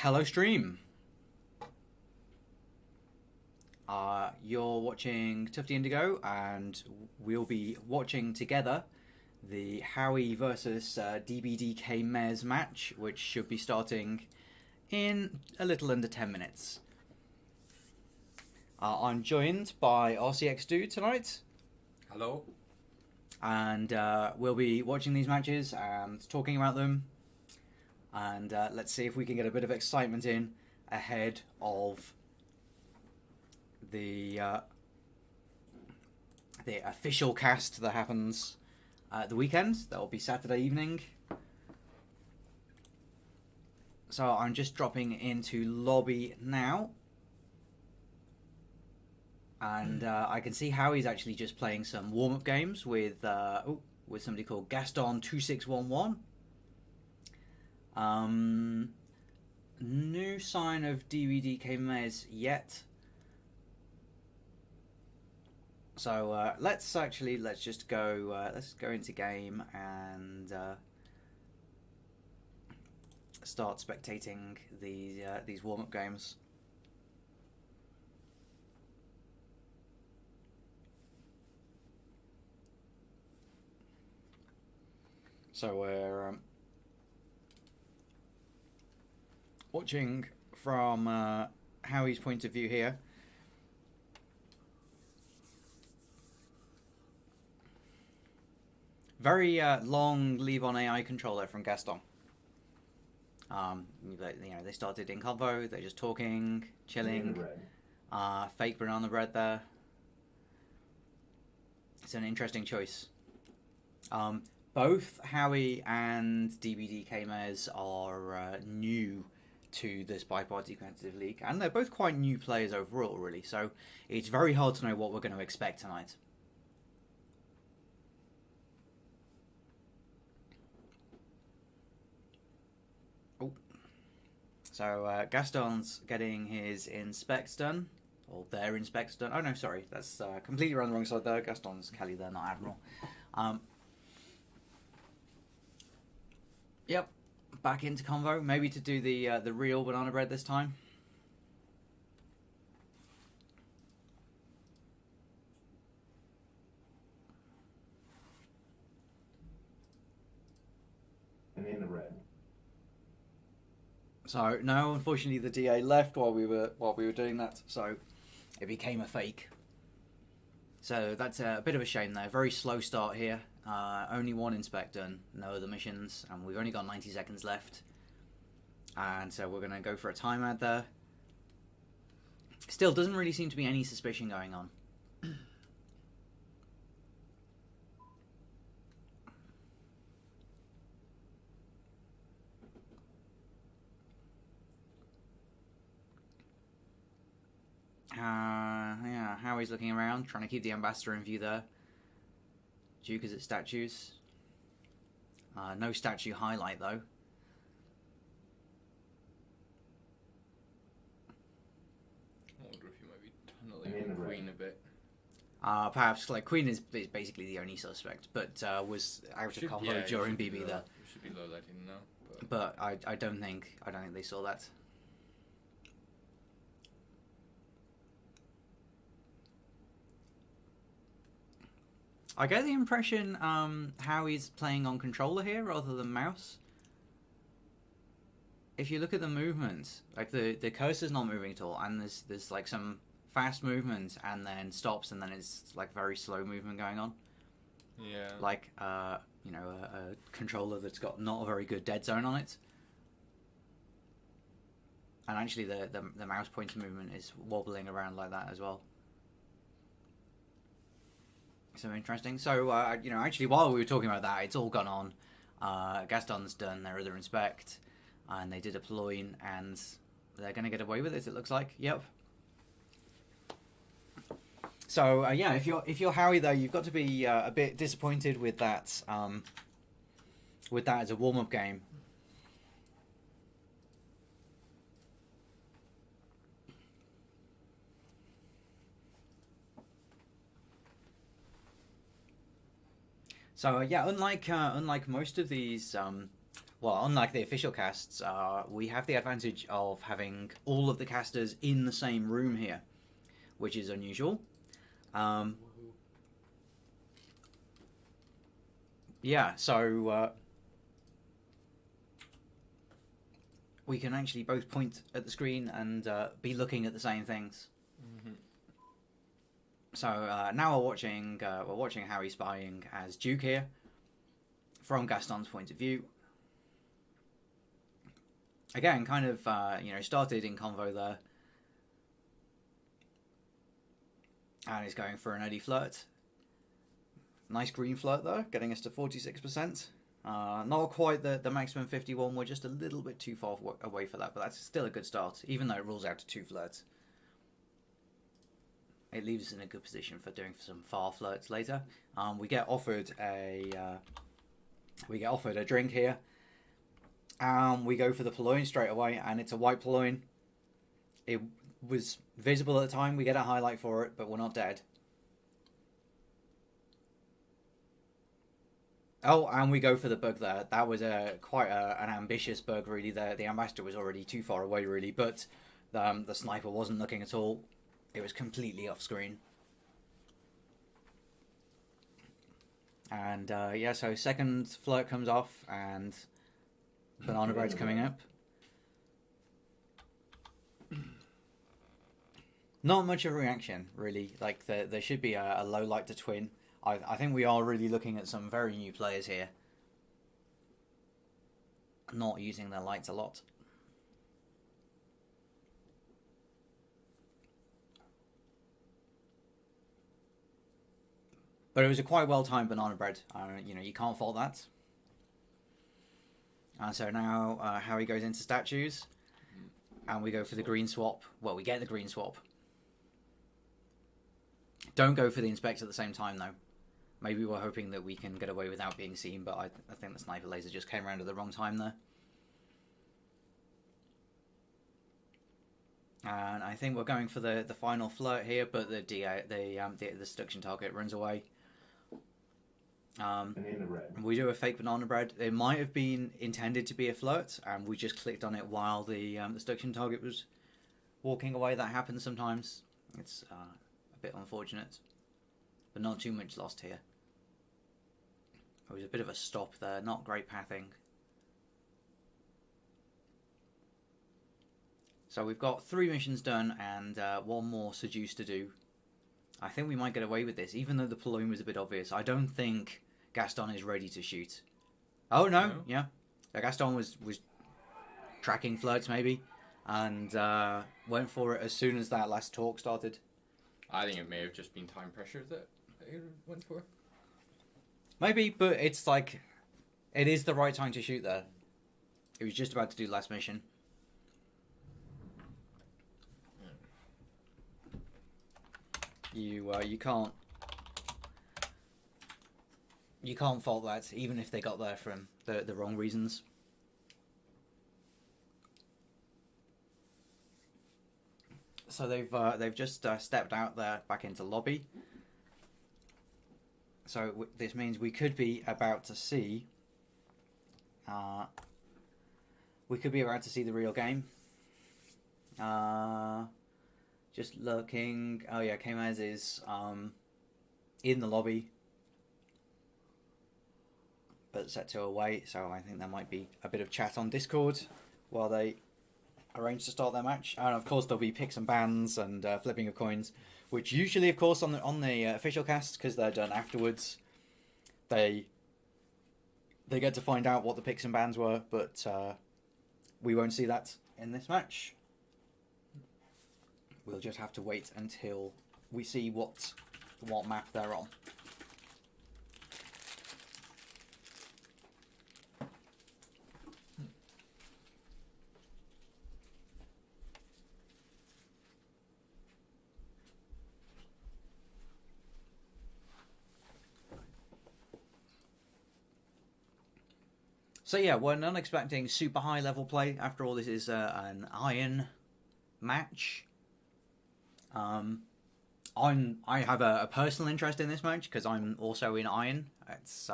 Hello stream. You're watching Tufty Indigo, and we'll be watching together the Howie versus dbdkmezz match, which should be starting in a little under 10 minutes. I'm joined by RCX Dude tonight. Hello. And we'll be watching these matches and talking about them. And let's see if we can get a bit of excitement in ahead of the official cast that happens at the weekend. That will be Saturday evening. So I'm just dropping into lobby now. And I can see Howie's actually just playing some warm-up games with somebody called Gaston2611. No sign of dbdkmezz yet. So let's just go. Let's go into game and start spectating these warm-up games. So we're watching from Howie's point of view here. Very long leave on AI controller from Gaston. They started in convo. They're just talking, chilling. Fake banana bread there. It's an interesting choice. Both Howie and dbdkmezz are new to this bi-party competitive league, and they're both quite new players overall, really. So it's very hard to know what we're going to expect tonight. Oh, so Gaston's getting his inspects done, or their inspects done. Oh no, sorry, that's completely on the wrong side there. Gaston's Kelly there, not Admiral. Yep, back into convo. Maybe to do the real banana bread this time. And in the red. So no, unfortunately the DA left while we were doing that, so it became a fake. So that's a bit of a shame there. Very slow start here. Only one inspect done, no other missions, and we've only got 90 seconds left. And so we're going to go for a timeout there. Still, doesn't really seem to be any suspicion going on. Yeah, Howie's looking around, trying to keep the ambassador in view there. Duke is at statues. No statue highlight though. I wonder if you might be tunneling the Queen a bit. Perhaps like Queen is basically the only suspect, but was out of convo during BB there. You should be low lighting now. But I don't think they saw that. I get the impression Howie's playing on controller here rather than mouse. If you look at the movement, like the cursor's not moving at all, and there's like some fast movement and then stops, and then it's like very slow movement going on. Yeah. Like a controller that's got not a very good dead zone on it. And actually the mouse pointer movement is wobbling around like that as well. So interesting. So, actually, while we were talking about that, it's all gone on. Gaston's done their other inspect, and they did a purloin, and they're going to get away with it, it looks like. Yep. So, if you're Howie, though, you've got to be a bit disappointed with that as a warm-up game. So unlike most of these well, unlike the official casts, we have the advantage of having all of the casters in the same room here, which is unusual. Yeah, so we can actually both point at the screen and be looking at the same things. Mm-hmm. So now we're watching Howie spying as Duke here, from Gaston's point of view. Again, kind of started in convo there, and he's going for an early flirt. Nice green flirt though, getting us to 46%. Not quite the maximum 51. We're just a little bit too far away for that, but that's still a good start, even though it rules out 2 flirts. It leaves us in a good position for doing some far flirts later. We get offered a drink here. We go for the purloin straight away, and it's a white purloin. It was visible at the time. We get a highlight for it, but we're not dead. Oh, and we go for the bug there. That was quite an ambitious bug, really. The ambassador was already too far away, really, but the sniper wasn't looking at all. It was completely off screen. And yeah, so second flirt comes off, and banana bread's coming up. Not much of a reaction, really. Like, there should be a low light to twin. I think we are really looking at some very new players here. Not using their lights a lot. But it was a quite well-timed banana bread. You can't fault that. So now Howie goes into statues. And we go for the green swap. Well, we get the green swap. Don't go for the inspect at the same time, though. Maybe we're hoping that we can get away without being seen, but I think the sniper laser just came around at the wrong time there. And I think we're going for the final flirt here, but the seduction target runs away. We do a fake banana bread. It might have been intended to be a flirt, and we just clicked on it while the seduction target was walking away. That happens sometimes. It's a bit unfortunate, but not too much lost here. It was a bit of a stop there, not great pathing. So we've got 3 missions done and 1 more seduce to do. I think we might get away with this, even though the purloin was a bit obvious. I don't think Gaston is ready to shoot. Oh no, yeah. Gaston was tracking flirts maybe, and went for it as soon as that last talk started. I think it may have just been time pressure that he went for. Maybe, but it's like, it is the right time to shoot there. He was just about to do last mission. You can't fault that, even if they got there from the wrong reasons. So they've just stepped out there back into lobby. So this means we could be about to see. We could be about to see the real game. Just looking. Oh yeah, Kmezz is in the lobby, but set to away. So I think there might be a bit of chat on Discord while they arrange to start their match. And of course there'll be picks and bans and flipping of coins, which usually, of course, on the official cast, because they're done afterwards, they get to find out what the picks and bans were. But we won't see that in this match. We'll just have to wait until we see what map they're on. So yeah, we're not expecting super high level play. After all, this is an iron match. I have a personal interest in this match because I'm also in iron. It's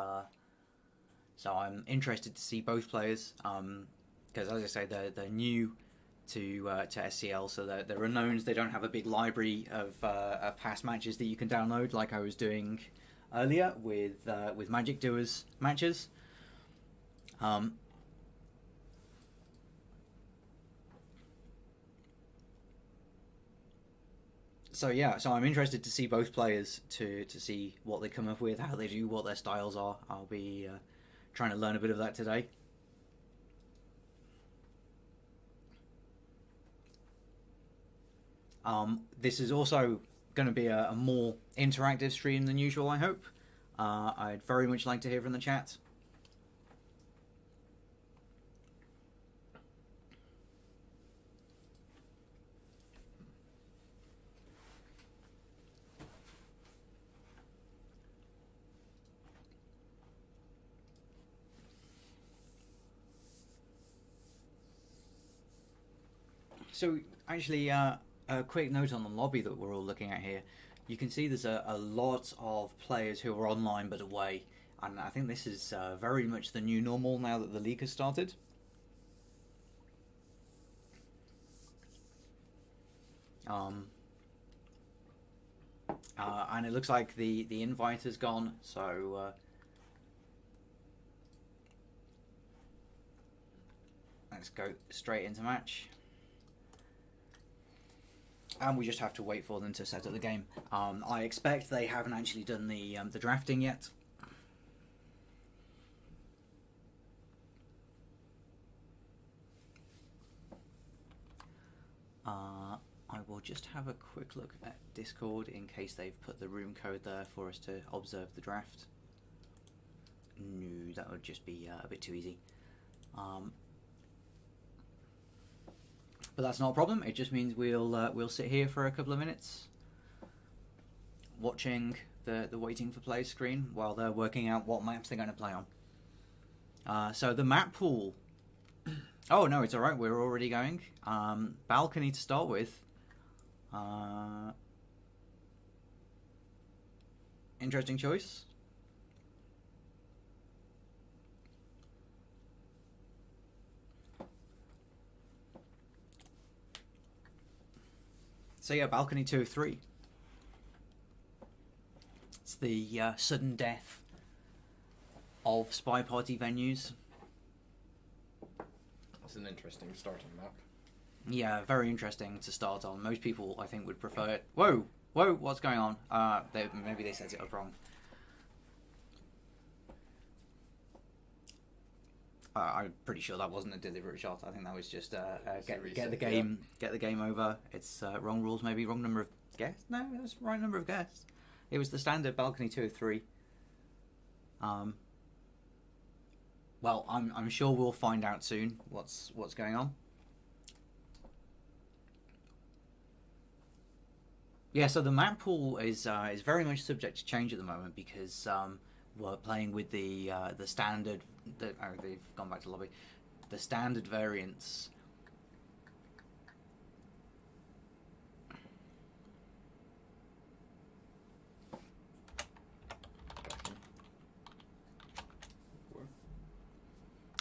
So I'm interested to see both players, because as I say, they're new to SCL, so they're unknowns. They don't have a big library of past matches that you can download, like I was doing earlier with Magic Doers matches. So yeah, so I'm interested to see both players to see what they come up with, how they do, what their styles are. I'll be trying to learn a bit of that today. This is also going to be a more interactive stream than usual, I hope. I'd very much like to hear from the chat. So actually, a quick note on the lobby that we're all looking at here. You can see there's a lot of players who are online but away, and I think this is very much the new normal now that the league has started. And it looks like the invite has gone, so let's go straight into match. And we just have to wait for them to set up the game. I expect they haven't actually done the drafting yet. I will just have a quick look at Discord in case they've put the room code there for us to observe the draft. No, that would just be a bit too easy. But that's not a problem. It just means we'll sit here for a couple of minutes, watching the waiting for play screen while they're working out what maps they're going to play on. So the map pool. Oh no, it's all right. We're already going. Balcony to start with. Interesting choice. So yeah, Balcony 2 of 3. It's the sudden death of spy party venues. It's an interesting starting map. Yeah, very interesting to start on. Most people, I think, would prefer it. Whoa, what's going on? Maybe they set it up wrong. I'm pretty sure that wasn't a deliberate shot. I think that was just get the game over. It's wrong rules, maybe wrong number of guests. No, it was the right number of guests. It was the standard Balcony 2 of 3. Well, I'm sure we'll find out soon what's going on. Yeah, so the map pool is very much subject to change at the moment because we're playing with the standard. They've gone back to lobby. The standard variants.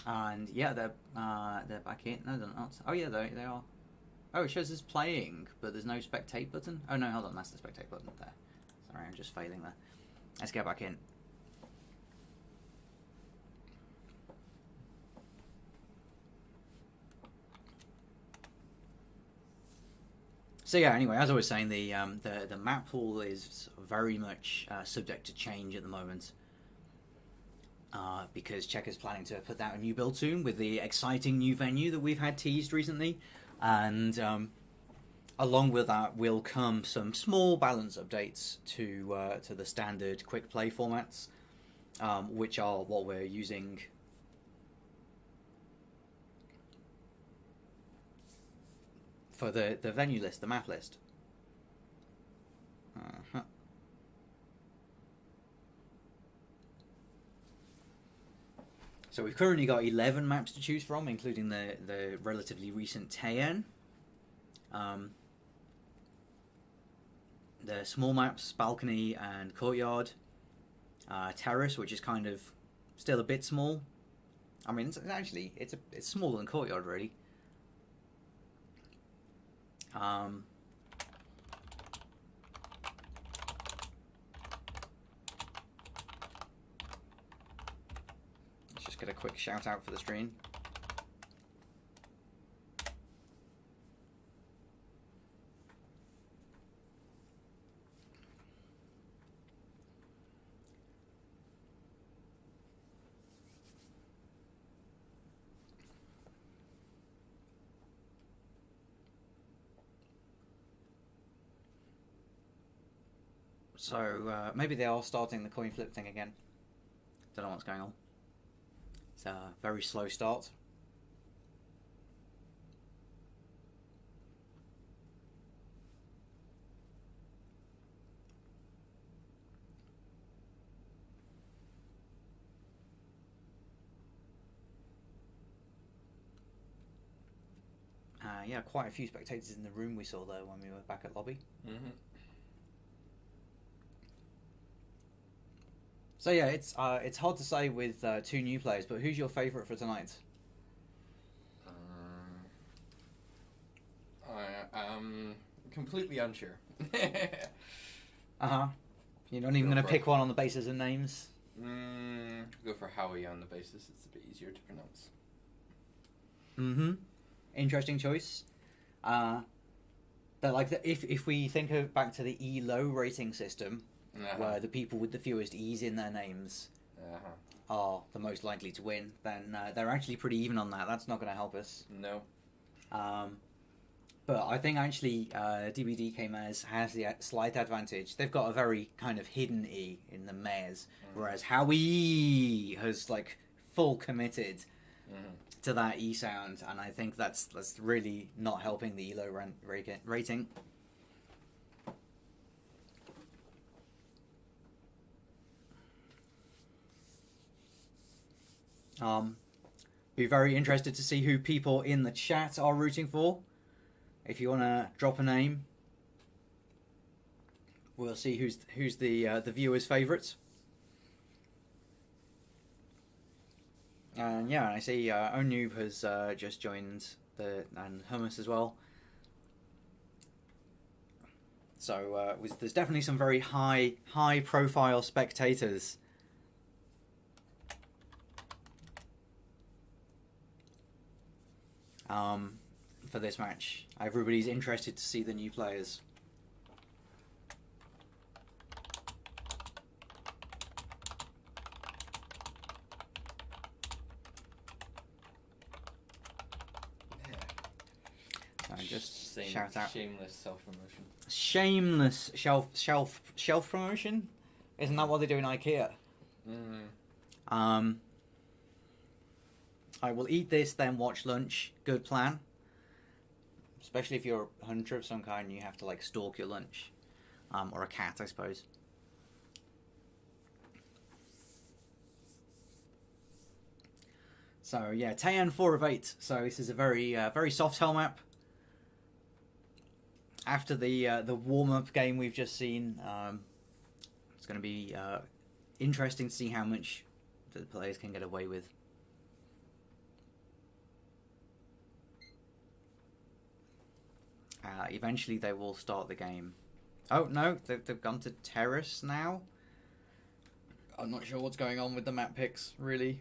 And yeah, they're back in. No, they're not. Oh yeah, they are. Oh, it shows us playing, but there's no spectate button. Oh no, hold on, that's the spectate button there. Sorry, I'm just failing there. Let's get back in. So yeah, anyway, as I was saying, the map pool is very much subject to change at the moment. Because Checker's planning to put out a new build soon with the exciting new venue that we've had teased recently, and along with that will come some small balance updates to the standard quick play formats, which are what we're using for the venue list, the map list. So we've currently got 11 maps to choose from, including the relatively recent Taeyeon. The small maps, Balcony and Courtyard. Terrace, which is kind of Still a bit small. I mean, it's smaller than Courtyard, really. Let's just get a quick shout out for the stream. So maybe they are starting the coin flip thing again. Don't know what's going on. It's a very slow start. Yeah, quite a few spectators in the room we saw there when we were back at lobby. Mm-hmm. So yeah, it's hard to say with two new players, but who's your favourite for tonight? I am completely unsure. You're not even going to pick one on the basis of names? Go for Howie on the basis. It's a bit easier to pronounce. Interesting choice. If we think back to the ELO rating system, where the people with the fewest E's in their names are the most likely to win, then they're actually pretty even on that. That's not going to help us. No. But I think actually dbdkmezz has the slight advantage. They've got a very kind of hidden E in the Mez, whereas howiie has like full committed to that E sound, and I think that's really not helping the ELO rating. Be very interested to see who people in the chat are rooting for. If you want to drop a name, we'll see who's the viewers' favourites. And yeah, I see Onoob has just joined and Hummus as well. So there's definitely some very high profile spectators. For this match. Everybody's interested to see the new players. Just shout out. Shameless self-promotion. Shameless shelf promotion? Isn't that what they do in IKEA? I will eat this, then watch lunch. Good plan. Especially if you're a hunter of some kind, you have to like stalk your lunch. Or a cat, I suppose. So yeah, Taeyan 4 of 8. So this is a very soft hell map. After the warm-up game we've just seen, it's going to be interesting to see how much the players can get away with. Eventually they will start the game. Oh no, they've gone to terrace now. I'm not sure what's going on with the map picks, really.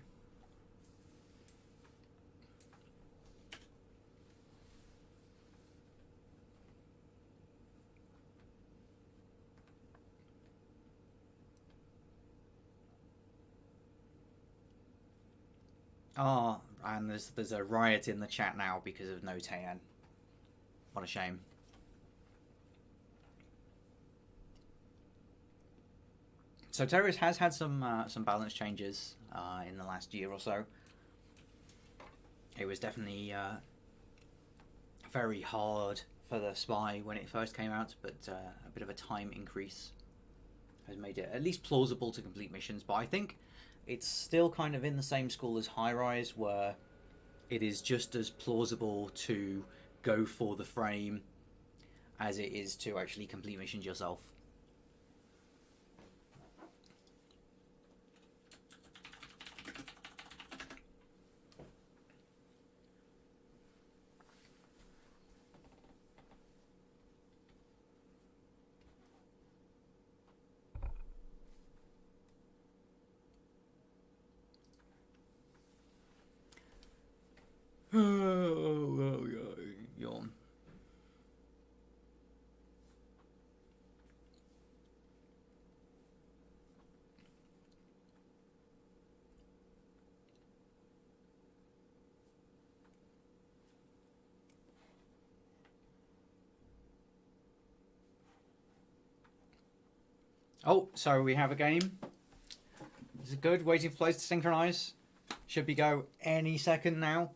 Oh, and there's a riot in the chat now because of no Taeyan. What a shame. So Terrace has had some balance changes in the last year or so. It was definitely very hard for the Spy when it first came out, but a bit of a time increase has made it at least plausible to complete missions. But I think it's still kind of in the same school as High Rise, where it is just as plausible to go for the frame as it is to actually complete missions yourself. Yawn. Oh, so we have a game. This is good. Waiting for players to synchronize. Should be go any second now.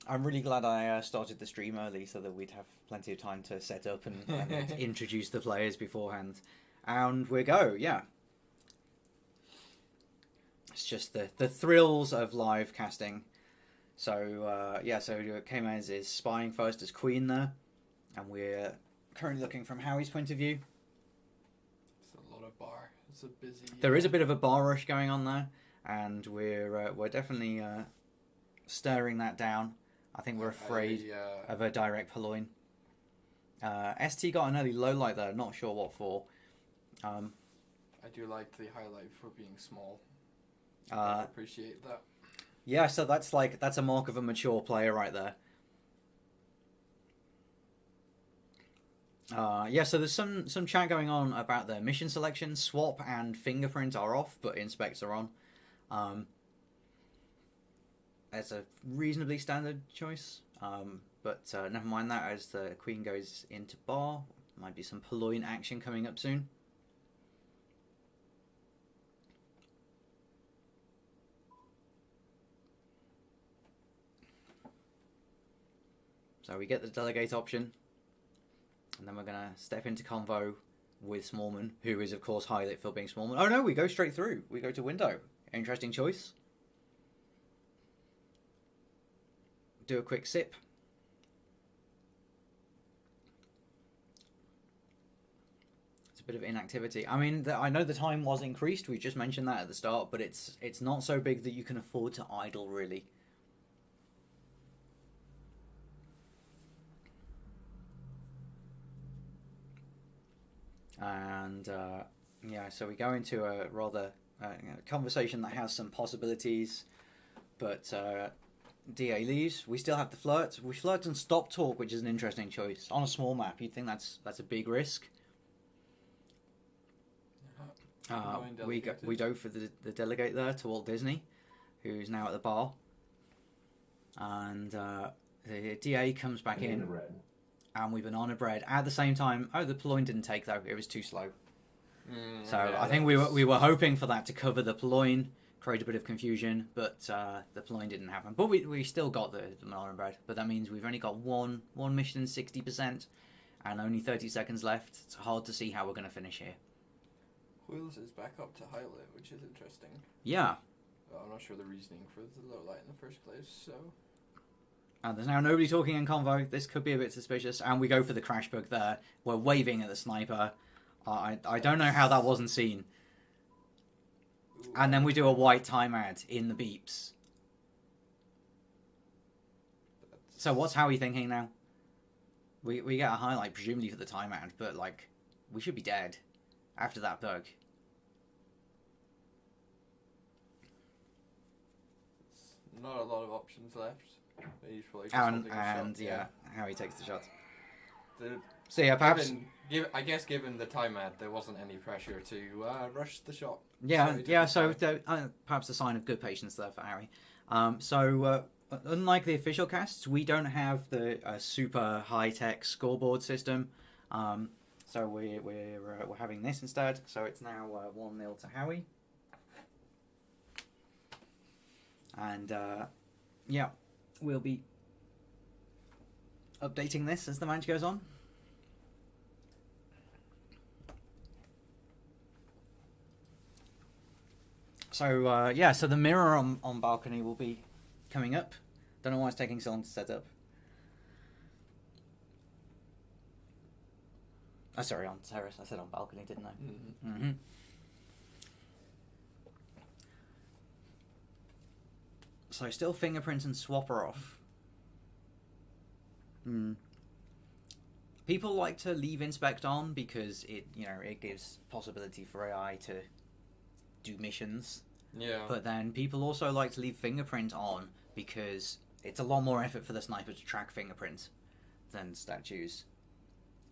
I'm really glad I started the stream early so that we'd have plenty of time to set up and introduce the players beforehand. And we go, yeah. It's just the thrills of live casting. So, yeah, so Kmezz is spying first as Queen there. And we're currently looking from Howie's point of view. It's a lot of bar. It's a busy... There is a bit of a bar rush going on there. And we're definitely stirring that down. I think we're afraid of a direct purloin. ST got an early low light there, not sure what for. I do like the highlight for being small. I appreciate that. Yeah, so that's a mark of a mature player right there. Yeah, so there's some chat going on about the mission selection. Swap and fingerprint are off, but inspects are on. It's a reasonably standard choice, but never mind that as the Queen goes into bar. Might be some purloin action coming up soon. So we get the delegate option. And then we're going to step into convo with Smallman, who is, of course, highlight for being Smallman. Oh, no, we go straight through. We go to window. Interesting choice. Do a quick sip. It's a bit of inactivity. I mean, I know the time was increased. We just mentioned that at the start, but it's not so big that you can afford to idle, really. And yeah, so we go into a rather conversation that has some possibilities, but DA leaves. We still have the flirt. We flirt and stop talk, which is an interesting choice on a small map. You'd think that's a big risk. We go for the delegate there to Walt Disney, who's now at the bar, and the DA comes back in. And we banana bread at the same time. Oh, the purloin didn't take though; it was too slow. So yeah, I think we were hoping for that to cover the purloin, create a bit of confusion, but the purloin didn't happen. But we still got the banana bread. But that means we've only got one mission, 60%, and only 30 seconds left. It's hard to see how we're going to finish here. Wheels is back up to highlight, which is interesting. Yeah. Well, I'm not sure the reasoning for the low light in the first place. So. And there's now nobody talking in convo. This could be a bit suspicious. And we go for the crash bug there. We're waving at the sniper. I don't know how that wasn't seen. Ooh. And then we do a white time ad in the beeps. So what's Howie thinking now? We get a highlight, presumably for the time ad, but like, we should be dead after that bug. Not a lot of options left. And yeah, Howie takes the shot. So yeah, perhaps. I guess given the time ad, there wasn't any pressure to rush the shot. Yeah, so perhaps a sign of good patience there for Harry. So unlike the official casts, we don't have the super high-tech scoreboard system. So we're having this instead. So it's now 1-0 to Howie. And yeah, we'll be updating this as the match goes on. So yeah, so the mirror on balcony will be coming up. Don't know why it's taking so long to set up. Oh, sorry, on terrace. I said on balcony, didn't I? Mm-hmm. Mm-hmm. So still fingerprint and swapper off. People like to leave inspect on because it gives possibility for AI to do missions. Yeah. But then people also like to leave fingerprint on because it's a lot more effort for the sniper to track fingerprint than statues.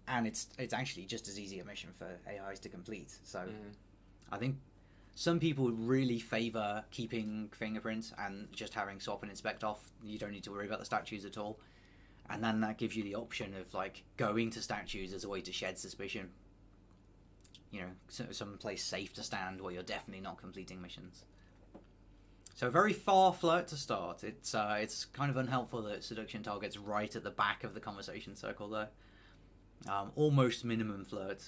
And it's actually just as easy a mission for AIs to complete. So I think some people really favour keeping fingerprints and just having swap and inspect off. You don't need to worry about the statues at all. And then that gives you the option of like going to statues as a way to shed suspicion. You know, some place safe to stand where you're definitely not completing missions. So a very far flirt to start. It's kind of unhelpful that seduction target's right at the back of the conversation circle there. Almost minimum flirt.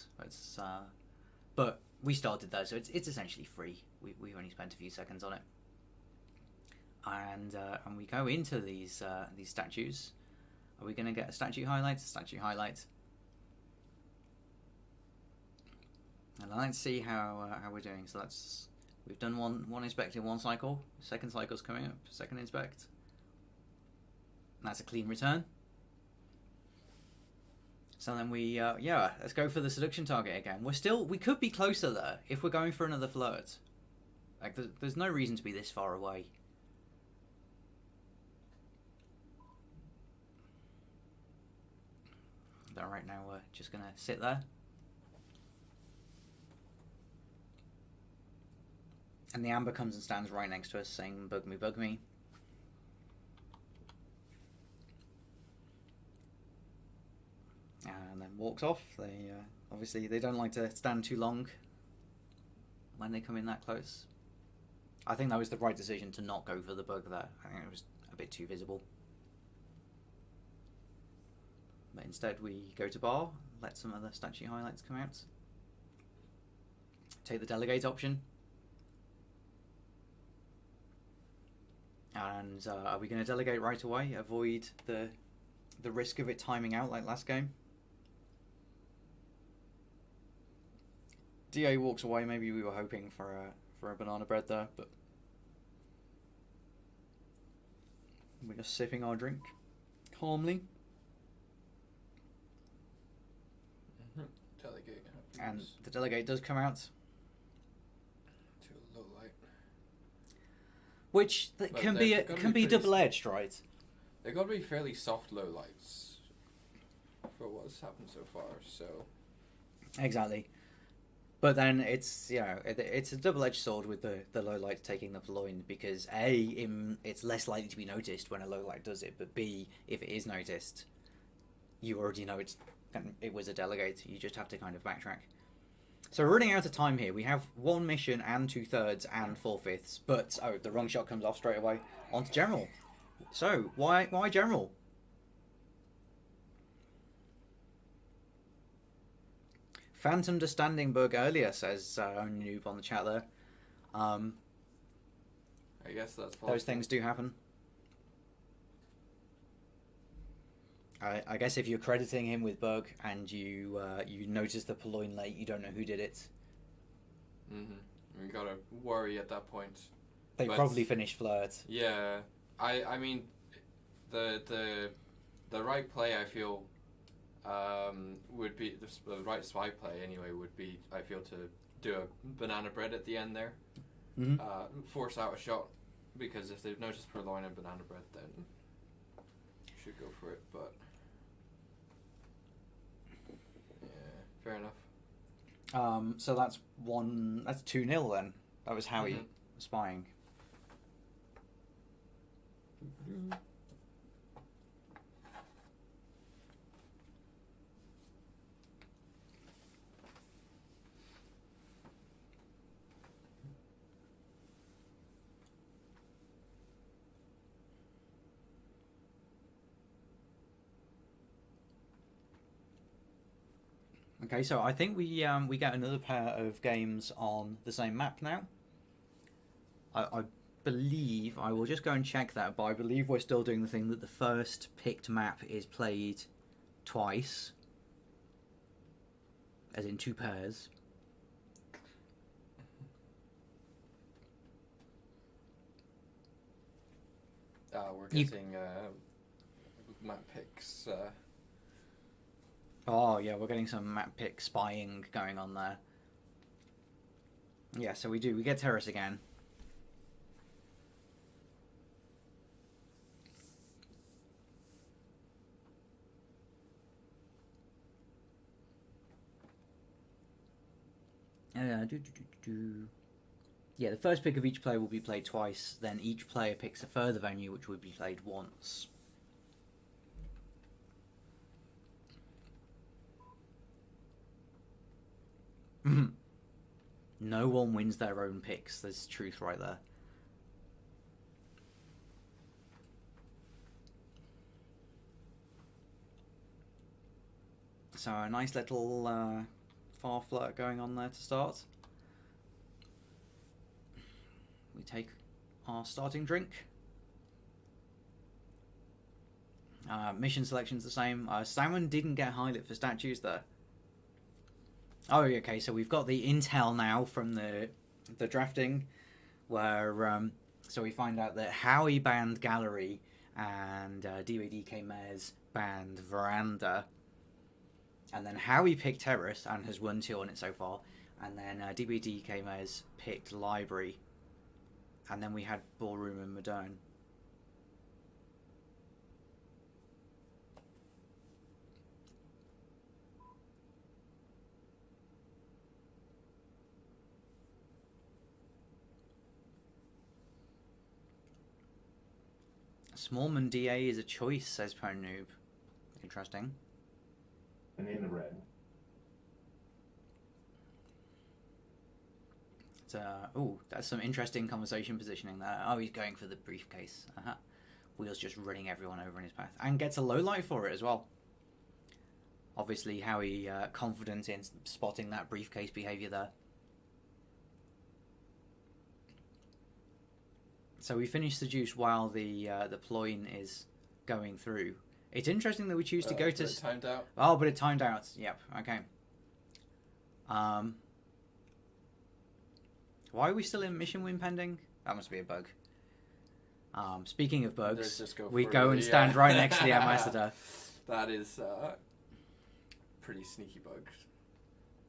But we started there, so it's essentially free. We only spent a few seconds on it, and we go into these statues. Are we going to get a statue highlight? A statue highlight. And let's see how we're doing. So we've done one inspect in one cycle. Second cycle's coming up. Second inspect. And that's a clean return. So then let's go for the seduction target again. We could be closer there if we're going for another flirt. Like there's no reason to be this far away. But right now we're just gonna sit there. And the amber comes and stands right next to us saying, "Bug me, bug me." And then walks off. They obviously they don't like to stand too long when they come in that close. I think that was the right decision to not go for the bug there. I think it was a bit too visible. But instead we go to bar, let some other statue highlights come out. Take the delegate option. And are we going to delegate right away? Avoid the risk of it timing out like last game? DA walks away. Maybe we were hoping for a banana bread there, but we're just sipping our drink calmly. Delegate. And the delegate does come out. To a low light. Which can be double-edged, right? They've got to be fairly soft low lights for what's happened so far. So exactly. But then it's it's a double-edged sword with the low light taking the purloin because it's less likely to be noticed when a low light does it, but B, if it is noticed, you already know it was a delegate. You just have to kind of backtrack. So we're running out of time here. We have one mission and 2/3 and 4/5, but the wrong shot comes off straight away onto General. So why General? Phantom to standing bug earlier, says only noob on the chat there. I guess that's possible. Those things do happen. I guess if you're crediting him with bug and you notice the purloin late, you don't know who did it. We gotta worry at that point. They probably finished flirt. Yeah, I mean, the right play I feel would be the right spy play anyway. Would be I feel to do a banana bread at the end there, force out a shot because if they've noticed purloin and banana bread, then should go for it. But yeah, fair enough. So that's 2-0 then. That was Howie spying. Okay, so I think we get another pair of games on the same map now. I believe, I will just go and check that, but I believe we're still doing the thing that the first picked map is played twice, as in 2 pairs. We're getting map picks. Oh yeah, we're getting some map pick spying going on there. Yeah, so we get Terrace again. Yeah, the first pick of each player will be played twice. Then each player picks a further venue, which will be played once. No one wins their own picks. There's truth right there. So a nice little far flirt going on there to start. We take our starting drink. Mission selection's the same. Salmon didn't get highlight for statues there. Oh, okay. So we've got the intel now from the drafting, where so we find out that Howie banned Gallery and dbdkmezz banned Veranda, and then Howie picked Terrace and has won 2 on it so far, and then dbdkmezz picked Library, and then we had Ballroom and Moderne. Smallman DA is a choice, says Pro Noob. Interesting. And in the red. Oh, that's some interesting conversation positioning there. Oh, he's going for the briefcase. Wheel's just running everyone over in his path. And gets a low light for it as well. Obviously, Howie confident in spotting that briefcase behaviour there. So we finish the juice while the ploin is going through. It's interesting that we choose to go to... It timed out. Oh, but it timed out. Yep, okay. Why are we still in mission win pending? That must be a bug. Speaking of bugs, we go and stand right next to the ambassador. That is pretty sneaky bug.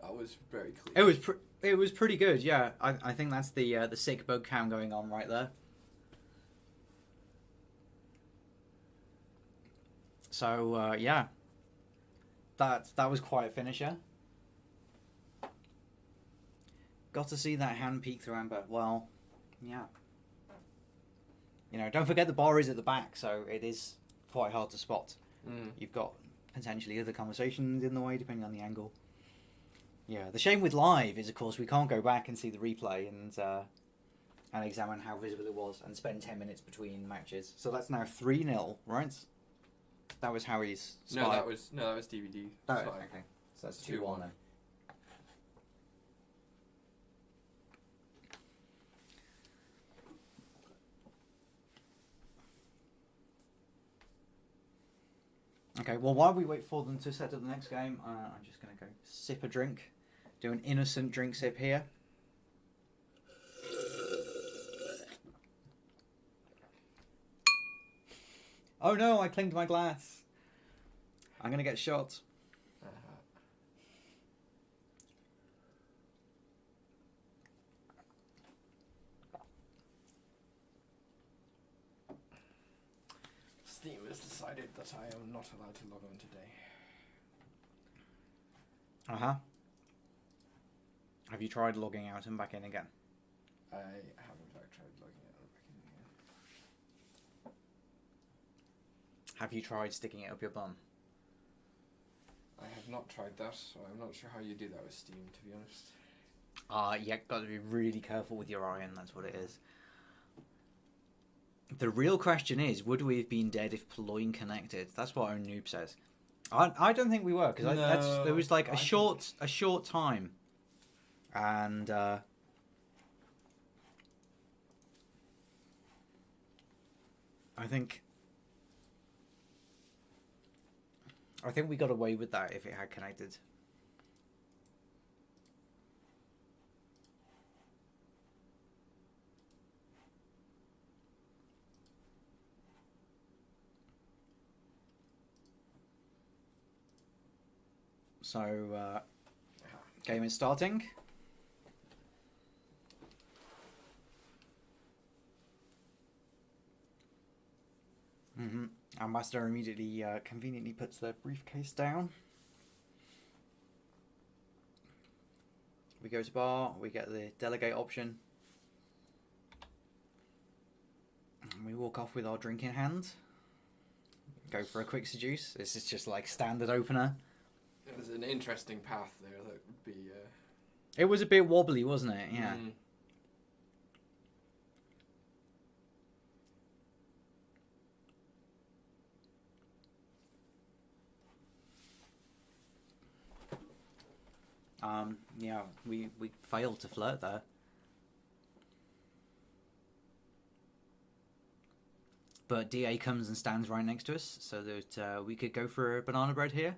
That was very clear. It was pretty good, yeah. I think that's the sick bug cam going on right there. So yeah, that was quite a finisher. Got to see that hand peek through amber. Well, yeah. You know, don't forget the bar is at the back, so it is quite hard to spot. You've got potentially other conversations in the way, depending on the angle. Yeah, the shame with live is, of course, we can't go back and see the replay and examine how visible it was and spend 10 minutes between matches. So that's now 3-0, right? That was Howie's spy. No, that was DVD. Oh, okay. So that's 2-1 then. Okay, well, while we wait for them to set up the next game, I'm just going to go sip a drink. Do an innocent drink sip here. Oh no, I clinged my glass. I'm going to get shot. Steam has decided that I am not allowed to log on today. Have you tried logging out and back in again? I have in fact tried logging out and back in again. Have you tried sticking it up your bum? I have not tried that, so I'm not sure how you do that with Steam, to be honest. Yeah, got to be really careful with your iron, that's what it is. The real question is, would we have been dead if Ploin connected? That's what our noob says. I don't think we were, because there was like a short time. And I think we got away with that if it had connected. So, game is starting. Ambassador immediately conveniently puts their briefcase down. we go to bar, we get the delegate option. And we walk off with our drink in hand. Go for a quick seduce. This is just like standard opener. There's an interesting path there that would be... It was a bit wobbly, wasn't it? Yeah. Yeah, we failed to flirt there. But DA comes and stands right next to us, so that we could go for a banana bread here.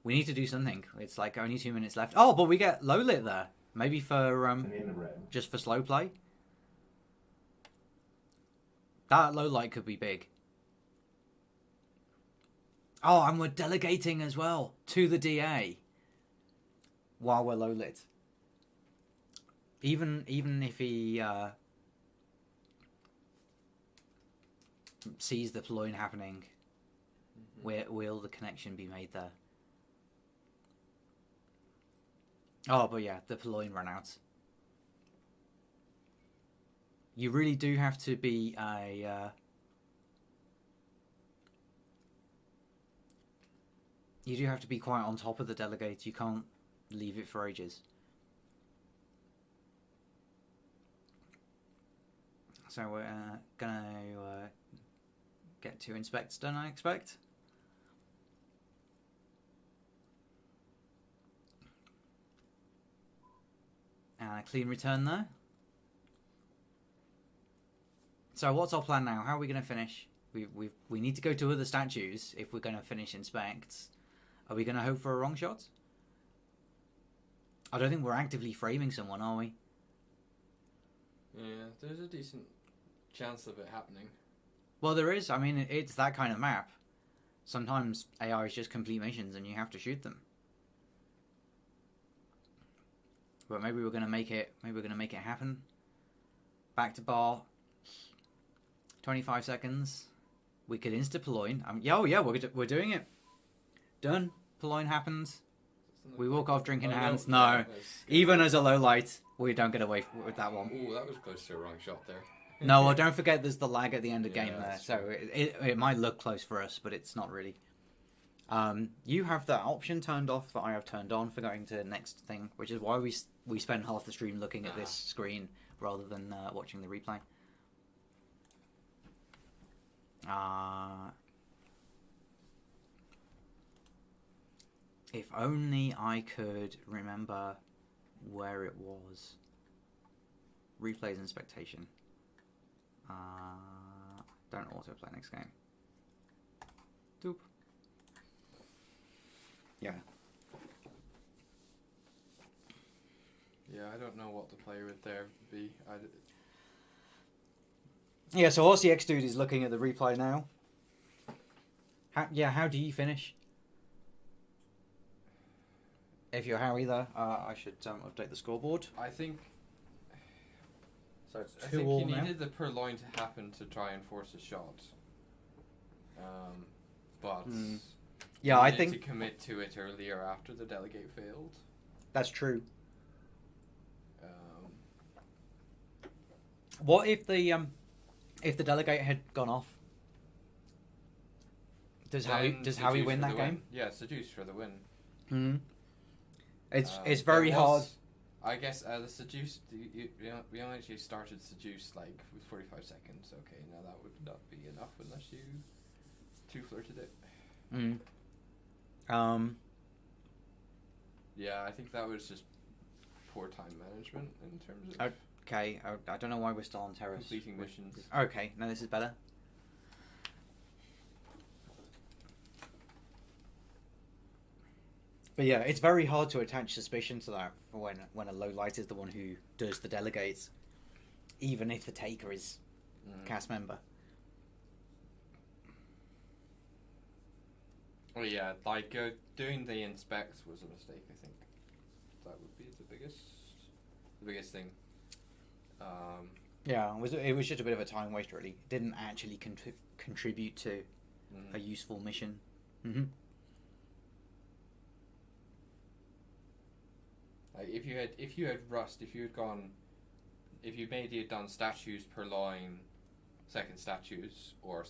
We need to do something. It's like only 2 minutes left. Oh, but we get low lit there. Maybe for just for slow play. That low light could be big. Oh, and we're delegating as well to the DA while we're low lit. Even if he sees the purloin happening, will the connection be made there? Oh, but yeah, the purloin ran out. You really do have to be a... you do have to be quite on top of the delegate. You can't leave it for ages. So we're gonna get 2 inspects done, I expect. And a clean return there. So what's our plan now? How are we going to finish? We need to go to other statues if we're going to finish inspects. Are we going to hope for a wrong shot? I don't think we're actively framing someone, are we? Yeah, there's a decent chance of it happening. Well, there is. I mean, it's that kind of map. Sometimes AI is just complete missions and you have to shoot them. But maybe we're gonna make it. Maybe we're gonna make it happen. Back to bar. 25 seconds. We could insta purloin. Oh yeah, we're doing it. Done. Purloin happens. We walk off drinking hands. No. Even as a low light, we don't get away with that one. Ooh, that was close to a wrong shot there. No, well, don't forget there's the lag at the end of game there. So it might look close for us, but it's not really. You have that option turned off that I have turned on for going to next thing, which is why we spend half the stream looking at this screen rather than watching the replay. If only I could remember where it was. Replays and spectation. Don't autoplay next game. Doop. Yeah. Yeah, I don't know what the play would there be. Yeah, so RCX dude is looking at the replay now. How do you finish? If you're Howie there, I should update the scoreboard. I think... So it's I 2 think all he now. needed the purloin to happen to try and force a shot. But... Yeah, I needed think... to commit to it earlier after the delegate failed. That's true. What if the delegate had gone off? Does Howie win that game? Yeah, seduce for the win. Hmm. It's very hard. I guess the seduce. We only actually started seduce like with 45 seconds. Okay, now that would not be enough unless you two flirted it. Yeah, I think that was just poor time management in terms of. Okay, I don't know why we're still on terrace. Completing missions. Okay, now this is better. But yeah, it's very hard to attach suspicion to that for when a low light is the one who does the delegates, even if the taker is cast member. Oh yeah, like doing the inspects was a mistake. I think that would be the biggest thing. Yeah, it was just a bit of a time waste, really. It didn't actually contribute to a useful mission. Like if you had Rust, if you had done statues per line, second statues, or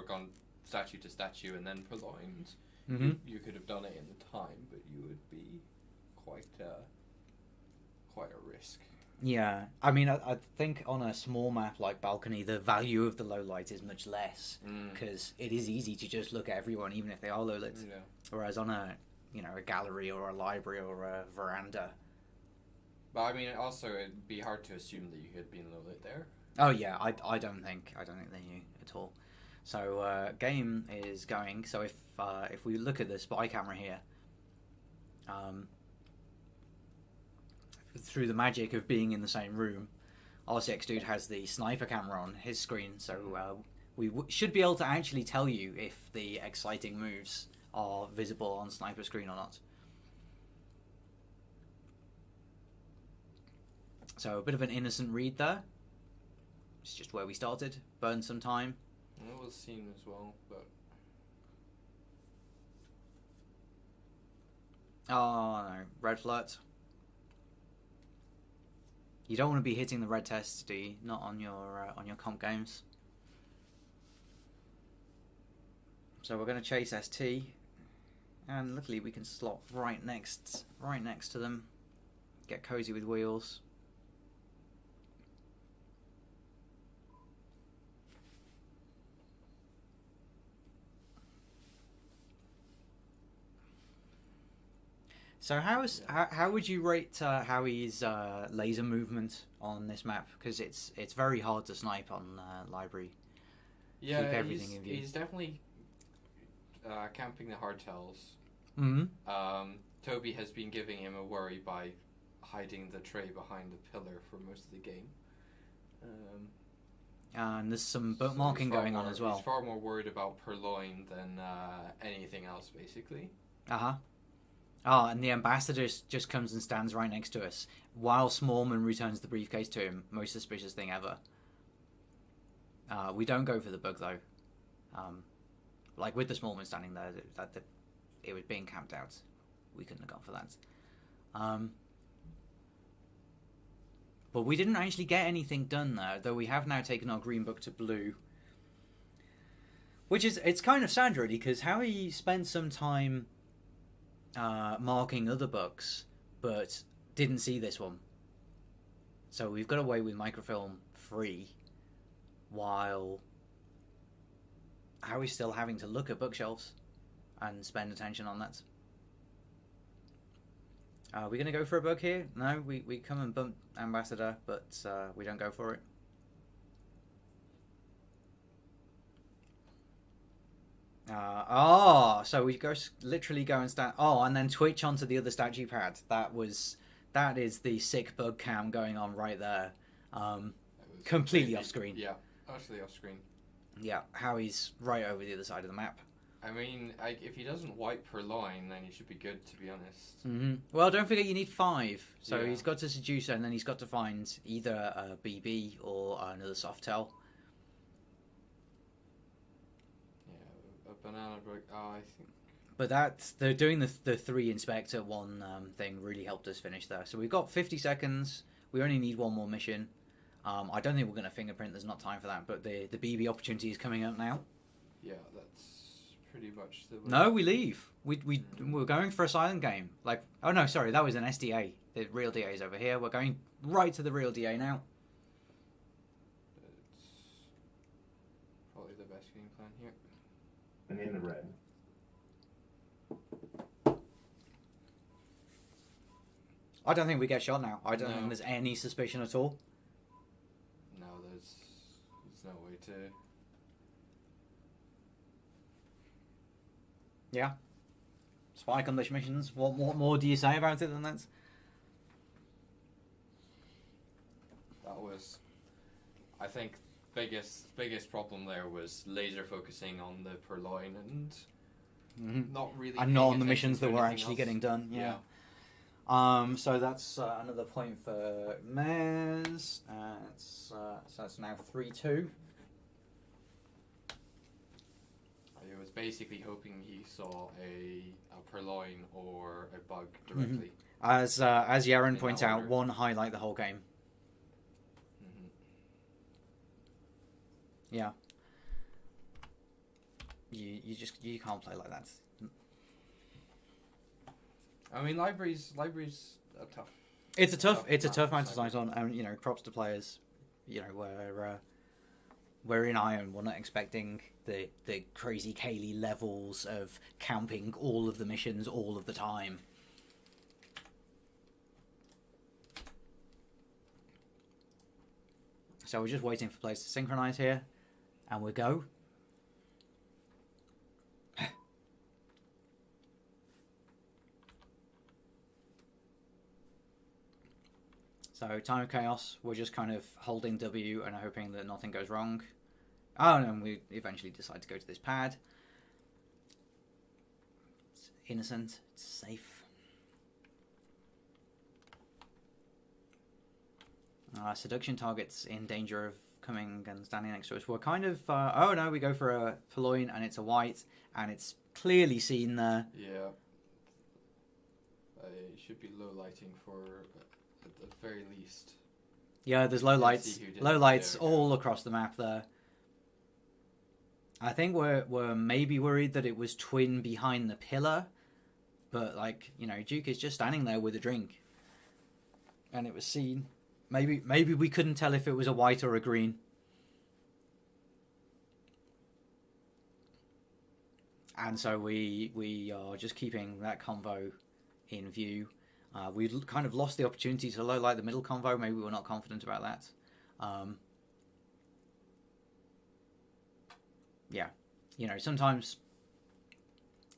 gone statue to statue and then per lines, you could have done it in the time, but you would be quite a risk. Yeah, I mean, I think on a small map like Balcony, the value of the low light is much less because it is easy to just look at everyone, even if they are low lit. Yeah. Whereas on a gallery or a library or a veranda. But I mean, also it'd be hard to assume that you had been low lit there. Oh yeah, I don't think they knew at all. So game is going. So if we look at the spy camera here, through the magic of being in the same room, RCX Dude has the sniper camera on his screen, so we should be able to actually tell you if the exciting moves are visible on sniper screen or not. So a bit of an innocent read there. It's just where we started. Burned some time. It was seen as well, but... Oh no, red flirt. You don't want to be hitting the red test, do you? Not on your comp games. So we're going to chase ST, and luckily we can slot right next to them. Get cozy with wheels. So how would you rate Howie's laser movement on this map? Because it's very hard to snipe on library. Yeah, keep everything in view. He's definitely camping the hardtails. Mm-hmm. Toby has been giving him a worry by hiding the tray behind the pillar for most of the game. And there's some bookmarking going on as well. He's far more worried about purloin than anything else, basically. Uh-huh. Oh, and the ambassador just comes and stands right next to us while Smallman returns the briefcase to him. Most suspicious thing ever. We don't go for the bug though. Like with the Smallman standing there, it was being camped out. We couldn't have gone for that. But we didn't actually get anything done there, though we have now taken our green book to blue. Which is, it's kind of sad really, because Howie spent some time marking other books, but didn't see this one. So we've got away with microfilm free, while Howie's still having to look at bookshelves and spend attention on that. Are we going to go for a bug here? No, we come and bump Ambassador, but we don't go for it. So we literally go and stand. Oh, and then twitch onto the other statue pad. That is the sick bug cam going on right there. Completely off screen. Yeah, actually off screen. Yeah, Howie's right over the other side of the map. I mean, if he doesn't wipe per line, then he should be good, to be honest. Mm-hmm. Well, don't forget you need 5. So yeah. He's got to seduce her, and then he's got to find either a BB or another Softel. Yeah, a banana break. Oh, I think. But they're doing the 3 inspector 1 thing really helped us finish there. So we've got 50 seconds. We only need 1 more mission. I don't think we're going to fingerprint. There's not time for that. But the BB opportunity is coming up now. Yeah, that's pretty much the... No, we leave. We're going for a silent game. Like, oh no, sorry, that was an SDA. The real DA is over here. We're going right to the real DA now. It's probably the best game plan here. And in the red. I don't think we get shot now. I don't think there's any suspicion at all. No, there's no way to... Yeah. Spy accomplish missions. What more do you say about it than that? That was, I think, biggest problem there was laser focusing on the purloin and not really. And not on the missions that were actually getting done. Yeah. So that's another point for Mez. So that's now 3-2. I was basically hoping he saw a purloin or a bug directly. As Yaron In points that out, order. one highlight the whole game. Mhm. Yeah. You can't play like that. I mean, libraries are tough. It's a tough map match to design. sight on, and props to players. We're in Iron. We're not expecting the crazy Kaylee levels of camping all of the missions all of the time. So we're just waiting for players to synchronize here, and we go. So Time of Chaos, we're just kind of holding W and hoping that nothing goes wrong. Oh, and we eventually decide to go to this pad. It's innocent, it's safe. Seduction targets in danger of coming and standing next to us. We're kind of, oh no, we go for a purloin and it's a white, and it's clearly seen there. Yeah. It should be low lighting for, at the very least. Yeah, there's low You can lights, see who did low it. lights There we go. all across the map there. I think we're maybe worried that it was twin behind the pillar, but Duke is just standing there with a drink, and it was seen. Maybe we couldn't tell if it was a white or a green. And so we are just keeping that convo in view. We kind of lost the opportunity to low light the middle convo. Maybe we're not confident about that. Yeah, sometimes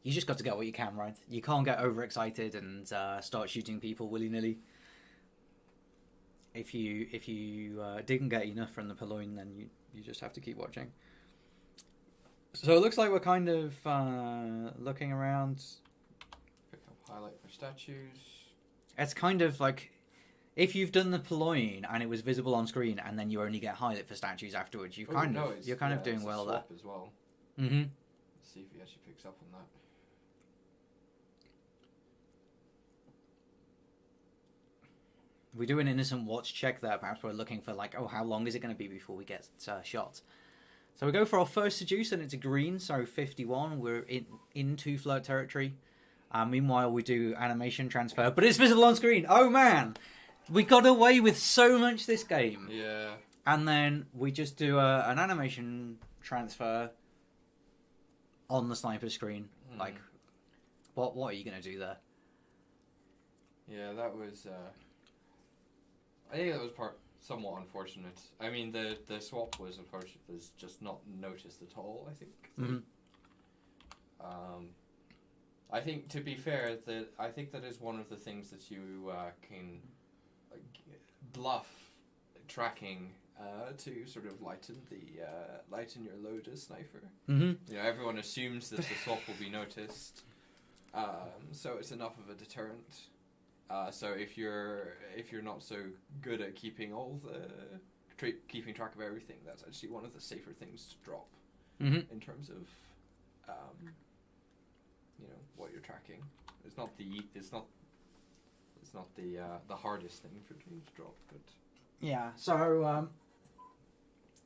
you just got to get what you can, right? You can't get overexcited and start shooting people willy-nilly. If you didn't get enough from the purloin, then you just have to keep watching. So it looks like we're kind of looking around. Pick up highlight for statues. It's kind of like if you've done the purloin and it was visible on screen, and then you only get highlight for statues afterwards. You're kind of doing well there. As well. Mm-hmm. Let's see if he actually picks up on that. We do an innocent watch check there. Perhaps we're looking for how long is it going to be before we get shot? So we go for our first seduce, and it's a green, so 51. We're into flirt territory. Meanwhile, we do animation transfer, but it's visible on screen. Oh man, we got away with so much this game. Yeah. And then we just do an animation transfer on the sniper screen. What are you going to do there? Yeah, that was. I think that was somewhat unfortunate. I mean, the swap was unfortunate. Was just not noticed at all. I think. Mm-hmm. I think, to be fair, I think that is one of the things that you can bluff tracking to sort of lighten your load as sniper. Mm-hmm. Everyone assumes that the swap will be noticed, so it's enough of a deterrent. So if you're not so good at keeping keeping track of everything, that's actually one of the safer things to drop in terms of what you're tracking. It's not the hardest thing for you to drop, but Yeah. So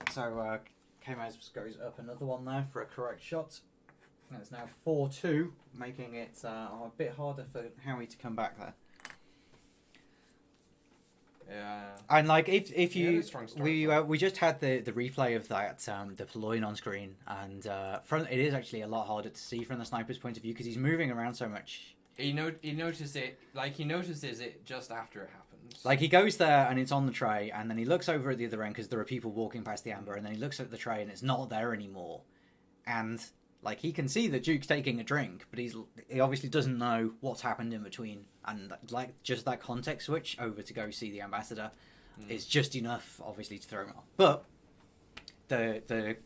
Kmezz goes up another one there for a correct shot. And it's now 4-2, making it a bit harder for Howie to come back there. yeah. And if He had you a strong start, we just had the replay of that the purloin on screen, and it is actually a lot harder to see from the sniper's point of view because he's moving around so much. He notices it just after it happens. He goes there and it's on the tray, and then he looks over at the other end because there are people walking past the amber, and then he looks at the tray and it's not there anymore, and he can see that Duke's taking a drink, but he obviously doesn't know what's happened in between, and just that context switch over to go see the ambassador is just enough, obviously, to throw him off. But the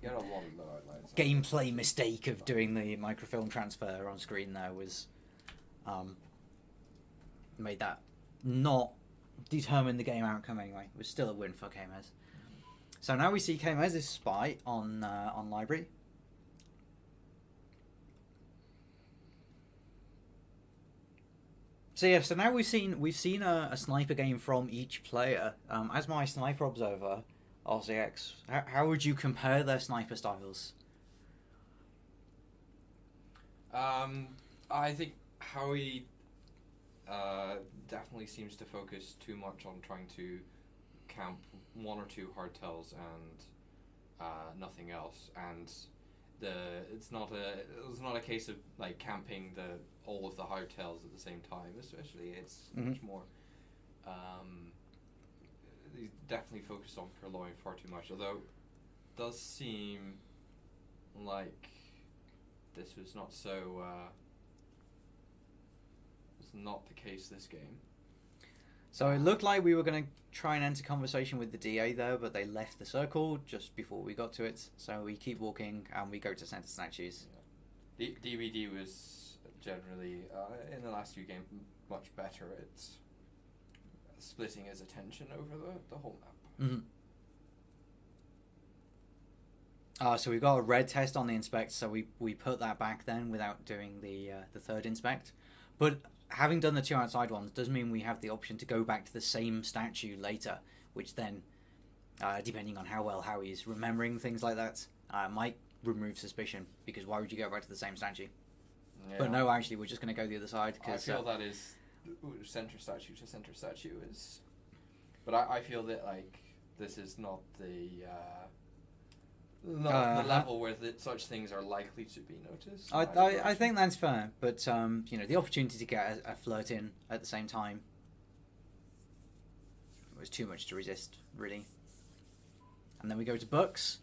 Get a lot of low outlines. gameplay mistake of doing the microfilm transfer on screen there was made that not determine the game outcome anyway. It was still a win for Kmezz. So now we see Kmezz's spy on library. So yeah, so now we've seen a sniper game from each player. As my sniper observer, RCX, how would you compare their sniper styles? I think Howie definitely seems to focus too much on trying to camp one or two hardtails and nothing else, and it's not a case of like camping all of the hardtails at the same time. Especially, it's much more. He's definitely focused on purloin far too much. Although, it does seem like this was not so. Was not the case this game. So it looked like we were going to try and enter conversation with the DA there, but they left the circle just before we got to it. So we keep walking and we go to center statues. Yeah. DBD was generally in the last few games much better at splitting his attention over the whole map. So we've got a red test on the inspect, so we put that back then without doing the third inspect. But having done the two outside ones does mean we have the option to go back to the same statue later, which then, depending on how well Howie is remembering things like that, might remove suspicion, because why would you go back to the same statue? Yeah. But no, actually, we're just going to go the other side. Cause, I feel that is center statue to center statue is... But I feel that, like, this is not the level where such things are likely to be noticed. I think that's fair, but the opportunity to get a flirt in at the same time was too much to resist, really. And then we go to books.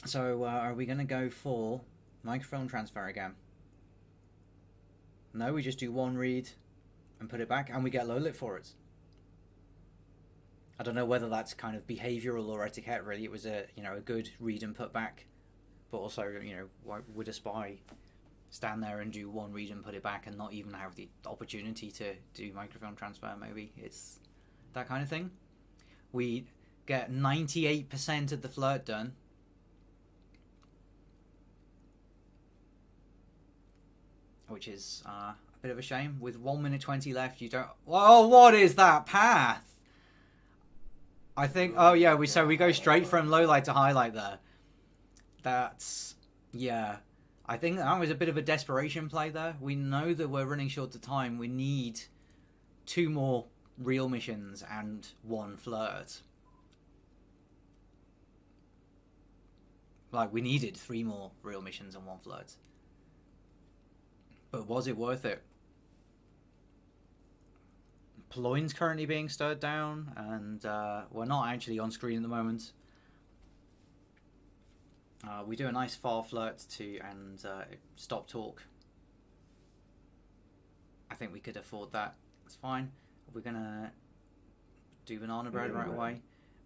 So are we going to go for microphone transfer again? No, we just do one read and put it back, and we get low lit for it. I don't know whether that's kind of behavioural or etiquette. Really, it was a good read and put back, but also why would a spy stand there and do one read and put it back and not even have the opportunity to do microphone transfer? Maybe it's that kind of thing. We get 98% of the flirt done. Which is a bit of a shame. With 1 minute 20 left, you don't... Oh, what is that path? I think... Oh, yeah, we go straight from low light to highlight there. That's... Yeah. I think that was a bit of a desperation play there. We know that we're running short of time. We need 2 more real missions and 1 flirt. Like, we needed 3 more real missions and 1 flirt. But was it worth it? Ploin's currently being stirred down, and we're not actually on screen at the moment. We do a nice far flirt and stop talk. I think we could afford that. It's fine. We're gonna do banana bread right away,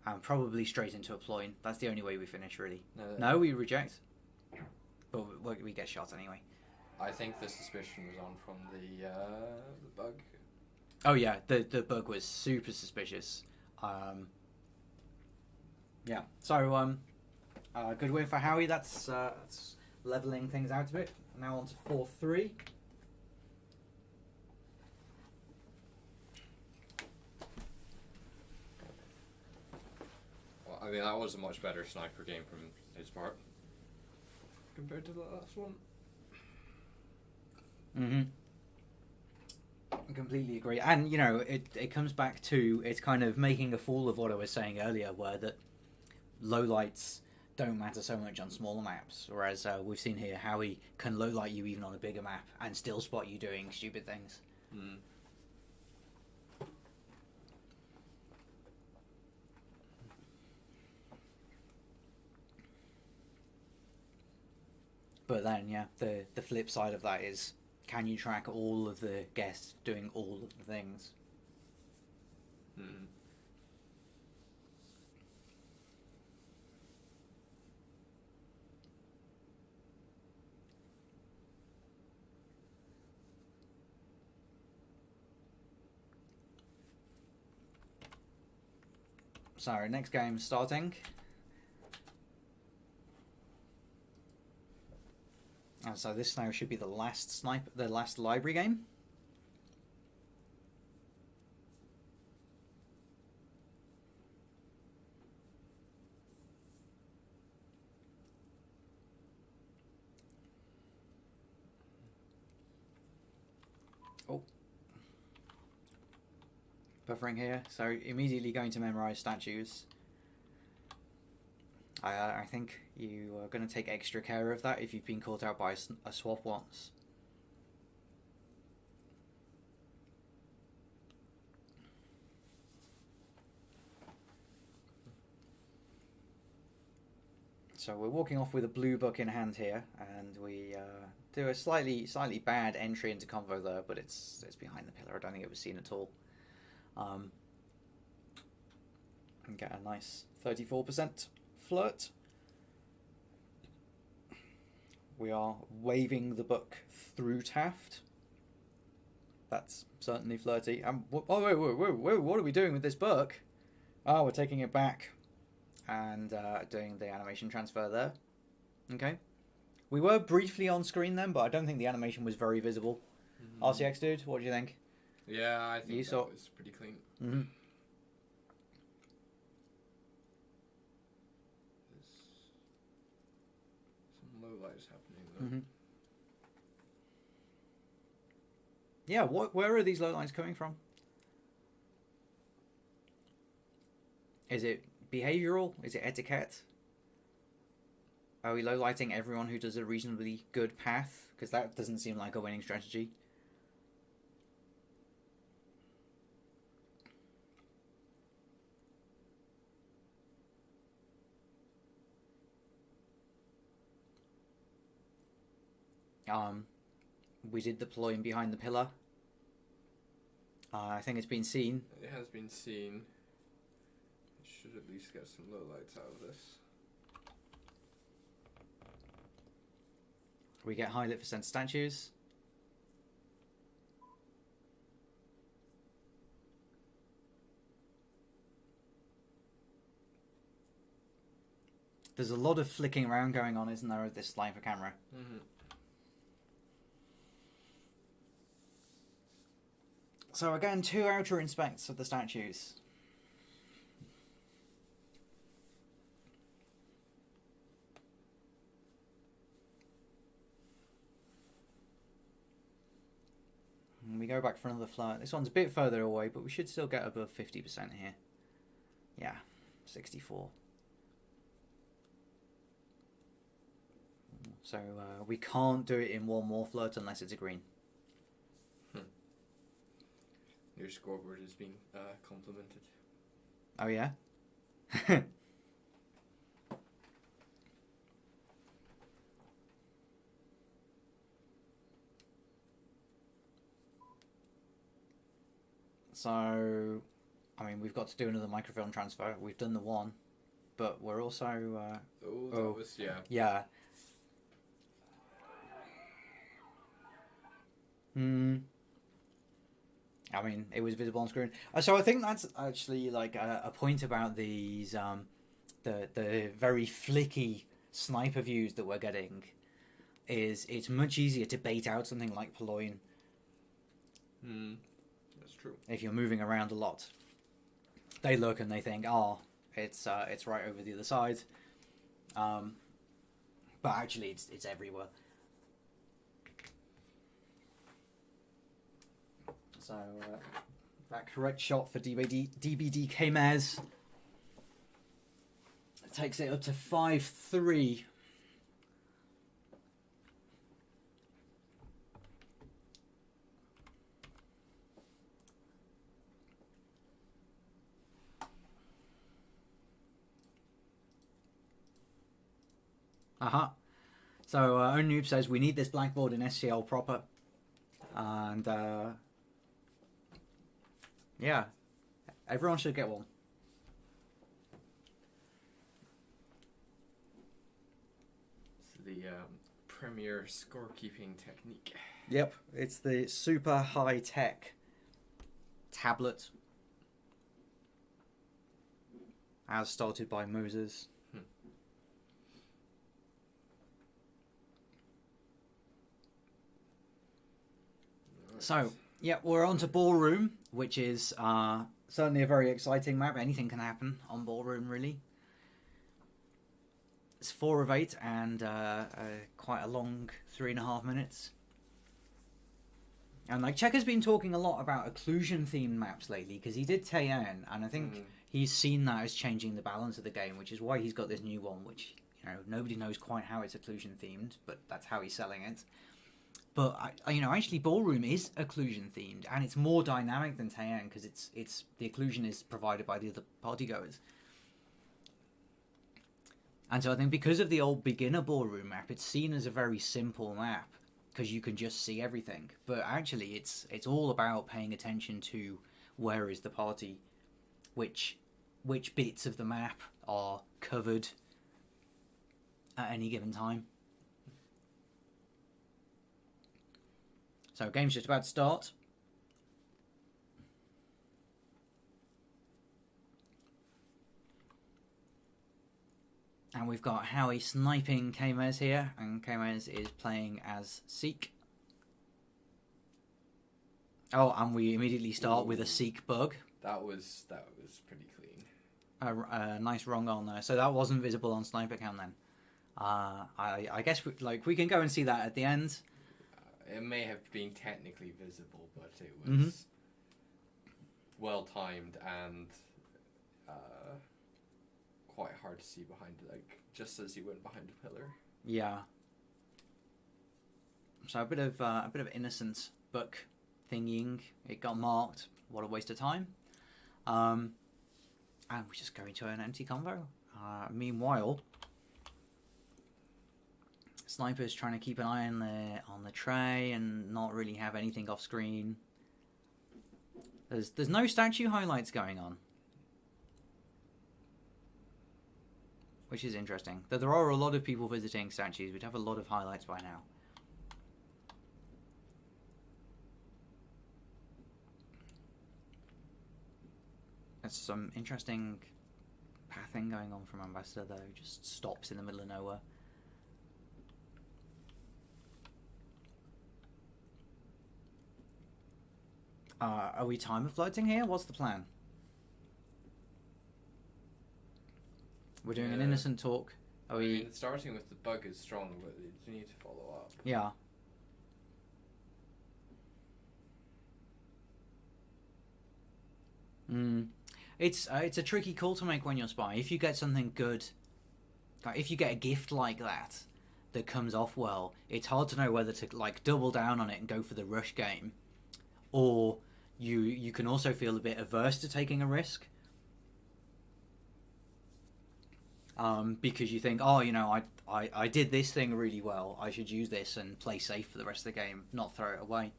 and probably straight into a ploin. That's the only way we finish, really. No, we reject, but we get shot anyway. I think the suspicion was on from the bug. Oh yeah, the bug was super suspicious. Yeah, so good win for Howie. That's leveling things out a bit. Now on to 4-3. Well, I mean, that was a much better sniper game from his part compared to the last one. I completely agree. And, it comes back to, it's kind of making a fool of what I was saying earlier, where that low lights don't matter so much on smaller maps, whereas we've seen here how he can low light you even on a bigger map and still spot you doing stupid things. But then, yeah, the flip side of that is, can you track all of the guests doing all of the things? So, next game starting. And so this now should be the last library game. Oh. Buffering here, so immediately going to memorize statues. I think you are going to take extra care of that if you've been caught out by a swap once. So we're walking off with a blue book in hand here, and we do a slightly bad entry into convo there, but it's behind the pillar. I don't think it was seen at all. And get a nice 34% flirt. We are waving the book through Taft. That's certainly flirty. Oh, wait, what are we doing with this book? Oh, we're taking it back and doing the animation transfer there. Okay. We were briefly on screen then, but I don't think the animation was very visible. RCX dude, what do you think? Yeah, I think that was pretty clean. Mm-hmm. Some low lights happening though. Mm-hmm. Yeah, where are these low lines coming from? Is it behavioural? Is it etiquette? Are we low lighting everyone who does a reasonably good path? Because that doesn't seem like a winning strategy. We did deploy him behind the pillar. I think it's been seen. It has been seen. Should at least get some low lights out of this. We get high lit for center statues. There's a lot of flicking around going on, isn't there, with this sniper camera? Mm-hmm. So again, 2 outer inspects of the statues. And we go back for another flirt. This one's a bit further away, but we should still get above 50% here. Yeah, 64. So we can't do it in one more flirt unless it's a green. Your scoreboard is being complimented. Oh yeah? So, I mean, we've got to do another microfilm transfer. We've done the one, but we're also... that was, yeah. Yeah. I mean, it was visible on screen. So I think that's actually like a point about these, the very flicky sniper views that we're getting, is it's much easier to bait out something like Purloin. That's true. If you're moving around a lot, they look and they think, oh, it's right over the other side, but actually it's everywhere. So that correct shot for dbdkmezz takes it up to 5-3. So Onoob says we need this blackboard in SCL proper, and yeah, everyone should get one. It's the premier scorekeeping technique. Yep, it's the super high tech tablet, as started by Moses. So, yeah, we're on to Ballroom, which is certainly a very exciting map. Anything can happen on Ballroom, really. It's 4 of 8 and quite a long 3.5 minutes. And like Checker's been talking a lot about occlusion-themed maps lately because he did Taeyeon, and I think he's seen that as changing the balance of the game, which is why he's got this new one, which nobody knows quite how it's occlusion-themed, but that's how he's selling it. But actually, Ballroom is occlusion-themed, and it's more dynamic than Taeyeon because it's the occlusion is provided by the other partygoers. And so I think because of the old beginner Ballroom map, it's seen as a very simple map because you can just see everything. But actually, it's all about paying attention to where is the party, which bits of the map are covered at any given time. So game's just about to start. And we've got Howie sniping Kmezz here, and Kmezz is playing as Seek. Oh, and we immediately start with a Seek bug. That was pretty clean. A nice wrong on there. So that wasn't visible on sniper cam then. I guess we can go and see that at the end. It may have been technically visible, but it was well timed and quite hard to see behind, like just as he went behind a pillar. Yeah. So a bit of innocent book thingying. It got marked. What a waste of time. And we just go into an empty combo. Meanwhile, Sniper's trying to keep an eye on the tray and not really have anything off screen. There's no statue highlights going on, which is interesting. Though there are a lot of people visiting statues, we'd have a lot of highlights by now. There's some interesting pathing going on from Ambassador though, just stops in the middle of nowhere. Are we timer floating here? What's the plan? We're doing an innocent talk. I mean, starting with the bug is strong, but you need to follow up. Yeah. It's a tricky call to make when you're spy. If you get something good, if you get a gift like that comes off well, it's hard to know whether to like double down on it and go for the rush game, or you can also feel a bit averse to taking a risk. Because you think, oh, I did this thing really well, I should use this and play safe for the rest of the game, not throw it away.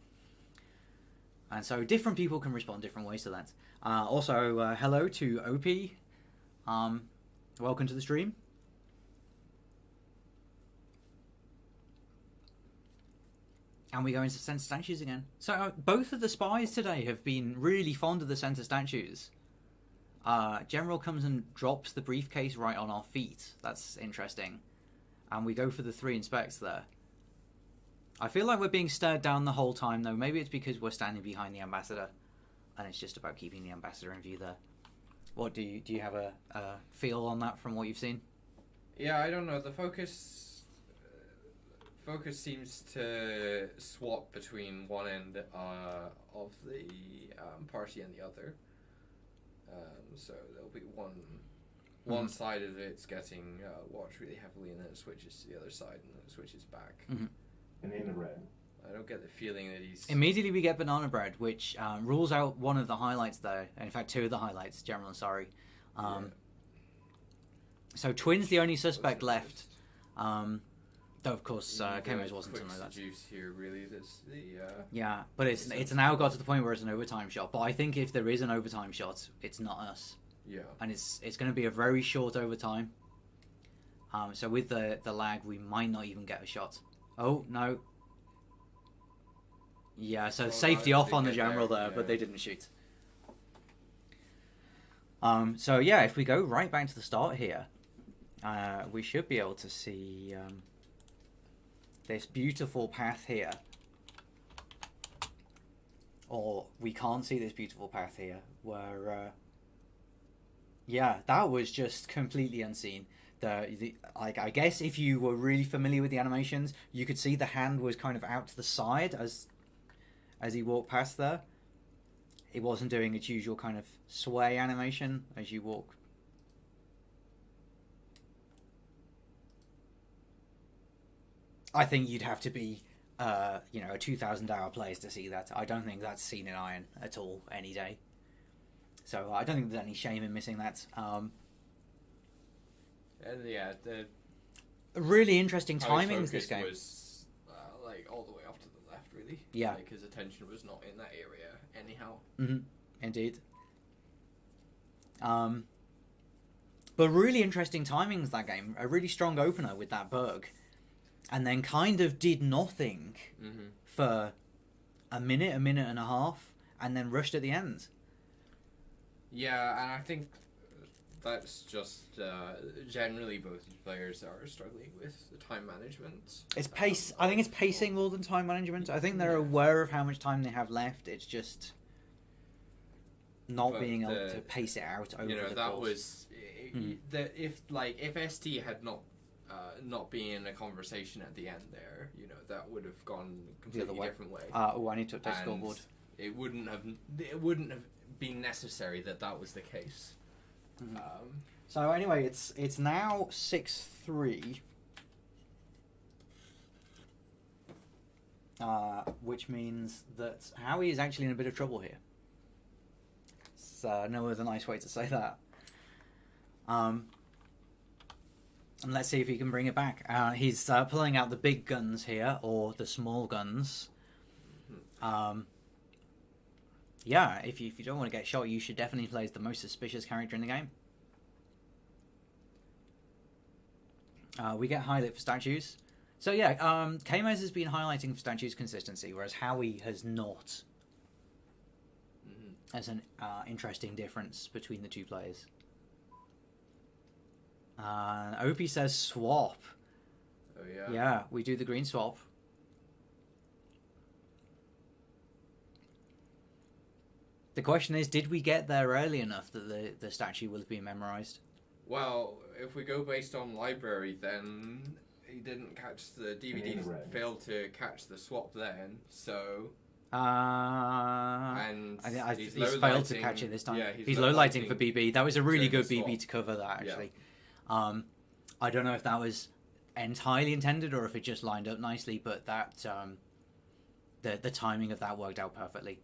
And so different people can respond different ways to that. Also, hello to OP. Welcome to the stream. And we go into center statues again. So both of the spies today have been really fond of the center statues. General comes and drops the briefcase right on our feet. That's interesting. And we go for the 3 inspects there. I feel like we're being stared down the whole time, though. Maybe it's because we're standing behind the Ambassador, and it's just about keeping the Ambassador in view there. What do you have a feel on that from what you've seen? Yeah, I don't know. The focus seems to swap between one end of the party and the other. So there'll be one side of it's getting watched really heavily, and then it switches to the other side, and then it switches back. And in the red. I don't get the feeling that he's... Immediately we get banana bread, which rules out one of the highlights there. In fact, 2 of the highlights, General and Sorry. So Twin's the only suspect left. Though, of course, Kmezz wasn't to know that. Juice here, really. Yeah, but it's now got to the point where it's an overtime shot. But I think if there is an overtime shot, it's not us. Yeah. And it's going to be a very short overtime. So with the lag, we might not even get a shot. Oh, no. Yeah, so safety off on the General there, but they didn't shoot. So yeah, if we go right back to the start here, we should be able to see this beautiful path here. Or we can't see this beautiful path here, where yeah, that was just completely unseen. I guess if you were really familiar with the animations, you could see the hand was kind of out to the side as he walked past there. It wasn't doing its usual kind of sway animation as you walk. I think you'd have to be, a 2,000-hour player to see that. I don't think that's seen in Iron at all any day. So I don't think there's any shame in missing that. And yeah, the really interesting timings this game. Was like all the way off to the left, really. Yeah, like his attention was not in that area anyhow. Indeed. But really interesting timings that game. A really strong opener with that bug, and then kind of did nothing for a minute and a half, and then rushed at the end. Yeah, and I think that's just generally both players are struggling with the time management. It's pace. I think it's pacing more than time management. I think they're aware of how much time they have left. It's just not being able to pace it out over the that course. Was if ST had not been in a conversation at the end there, that would have gone completely different way. I need to update scoreboard. It wouldn't have been necessary that was the case. So anyway, it's now 6-3, which means that Howie is actually in a bit of trouble here. So no other nice way to say that. And let's see if he can bring it back. He's pulling out the big guns here, or the small guns. Yeah, if you don't want to get shot, you should definitely play as the most suspicious character in the game. We get highlight for statues. So yeah, kmezz has been highlighting for statues consistency, whereas Howie has not. There's an interesting difference between the two players. Opie says swap. Oh yeah. Yeah, we do the green swap. The question is, did we get there early enough that the statue will have been memorized? Well, if we go based on library, then he didn't catch the DVD, failed to catch the swap then, so... and he's failed to catch it this time. Yeah, he's low lighting for BB. That was a really good BB to cover that, actually. Yeah. I don't know if that was entirely intended or if it just lined up nicely, but that the timing of that worked out perfectly.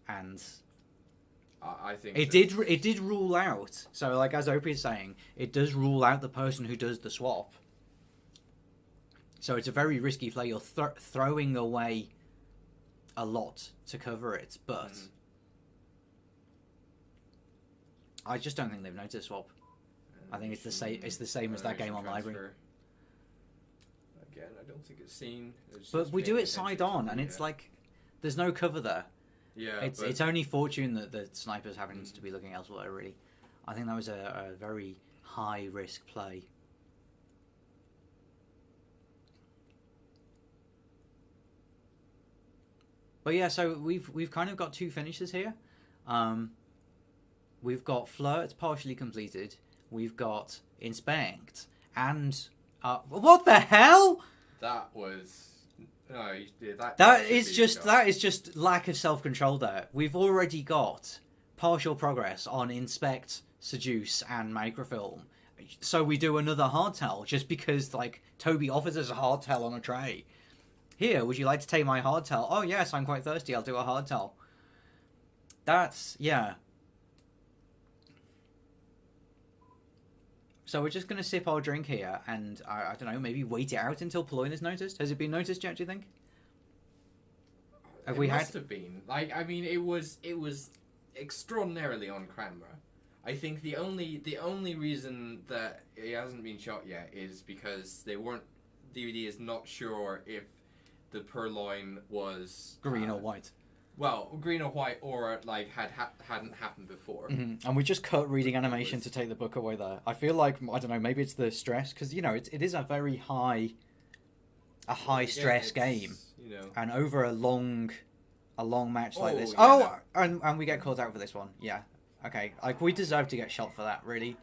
And... I think it did rule out. So, like as Opie is saying, it does rule out the person who does the swap. So it's a very risky play. You're throwing away a lot to cover it, but I just don't think they've noticed swap. I think it's the same. It's the same as that game on library. Again, I don't think it's seen. But we do it side on, and it's like there's no cover there. Yeah, it's only fortune that the snipers happen to be looking elsewhere, really. I think that was a very high risk play. But yeah, so we've kind of got two finishes here. We've got flirt partially completed. We've got inspect and what the hell? That was. No, that is just lack of self-control there. We've already got partial progress on inspect, seduce, and microfilm. So we do another hardtail just because like Toby offers us a hardtail on a tray. Here, would you like to take my hardtail? Oh yes, I'm quite thirsty. I'll do a hardtail. That's yeah. So we're just going to sip our drink here, and I don't know, maybe wait it out until Ployne is noticed. Has it been noticed yet, do you think? It must have been. Like, I mean, it was extraordinarily on camera. I think the only reason that it hasn't been shot yet is because DVD is not sure if the purloin was green or white. Well, green or white, or like hadn't happened before. And we just cut reading animation to take the book away there. I feel like I don't know, maybe it's the stress because it is a very high stress game, and over a long match like this. And we get called out for this one. Yeah, okay, like we deserve to get shot for that. Really,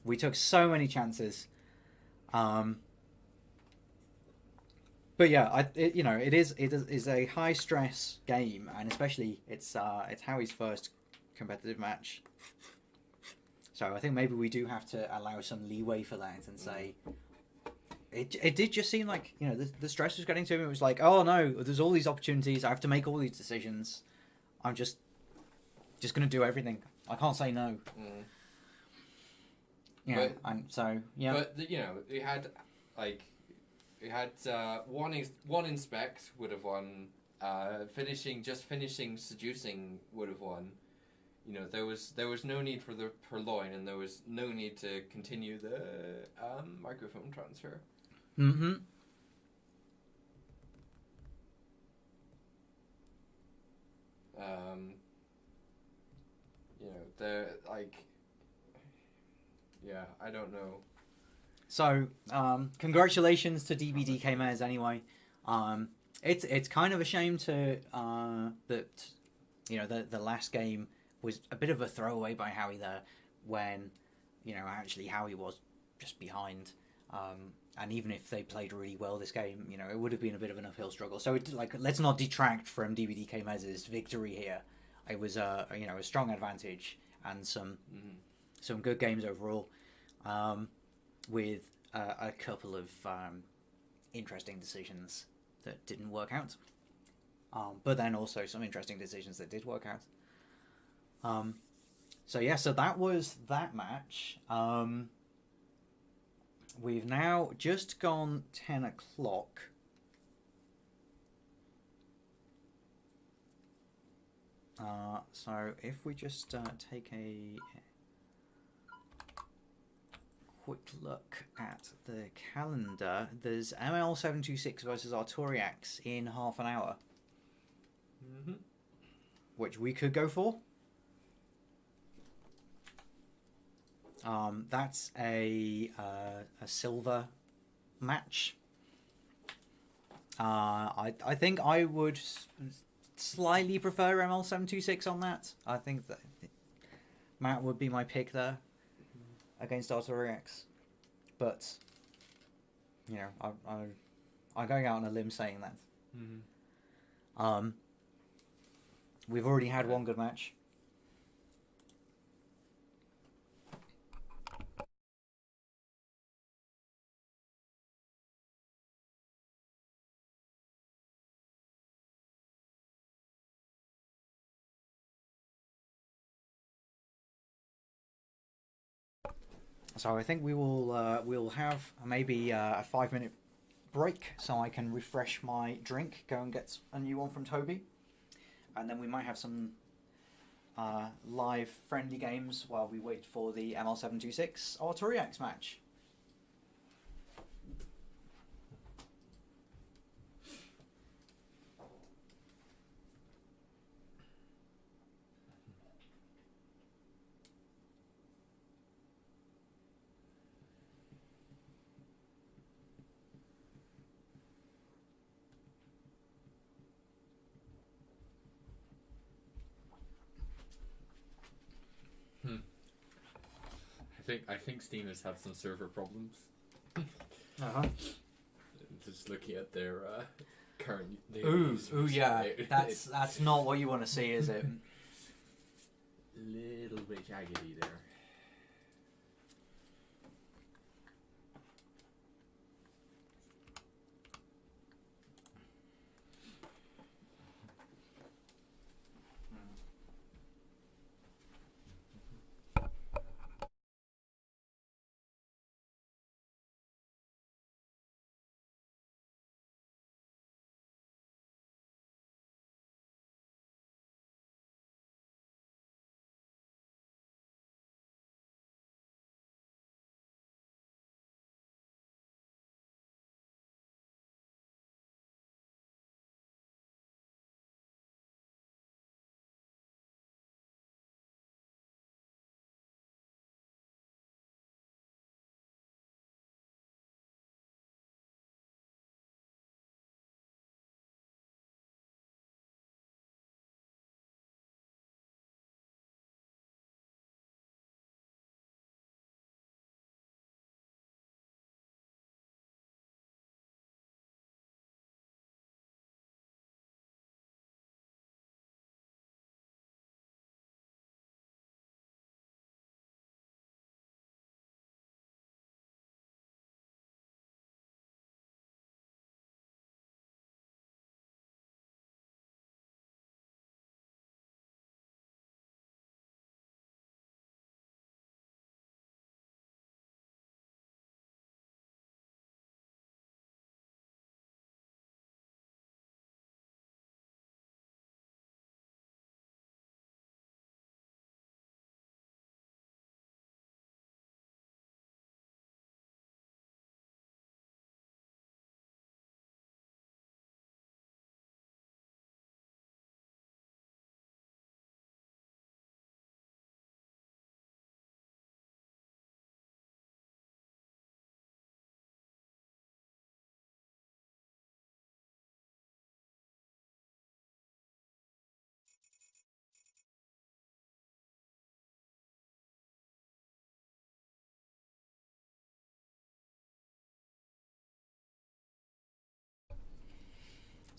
we took so many chances. But But yeah, it is a high stress game, and especially it's Howie's first competitive match. So I think maybe we do have to allow some leeway for that and say it did just seem like the stress was getting to him. It was like, oh no, there's all these opportunities. I have to make all these decisions. I'm just gonna do everything. I can't say no. But we had one inspect would have won. Finishing seducing would have won. There was no need for the purloin, and there was no need to continue the microphone transfer. Mm-hmm. I don't know. So, congratulations to dbdkmezz anyway. It's kind of a shame that the last game was a bit of a throwaway by Howie there, when actually Howie was just behind. And even if they played really well this game, it would have been a bit of an uphill struggle. So let's not detract from dbdkmezz's victory here. It was a strong advantage and some good games overall, with a couple of interesting decisions that didn't work out, but then also some interesting decisions that did work out. So that was that match. We've now just gone 10 o'clock. So if we just take a quick look at the calendar, there's ML726 versus Artoriax in half an hour, which we could go for. That's a silver match. I think I would slightly prefer ML726 on that. I think that Matt would be my pick there against Artoriax, but I'm going out on a limb saying that. We've already had one good match. So I think we'll have maybe a 5-minute break so I can refresh my drink, go and get a new one from Toby, and then we might have some live friendly games while we wait for the ML726 Artoriax match. I think Steam has had some server problems. Just looking at their current. Yeah. That's not what you want to see, is it? Little bit jaggedy there.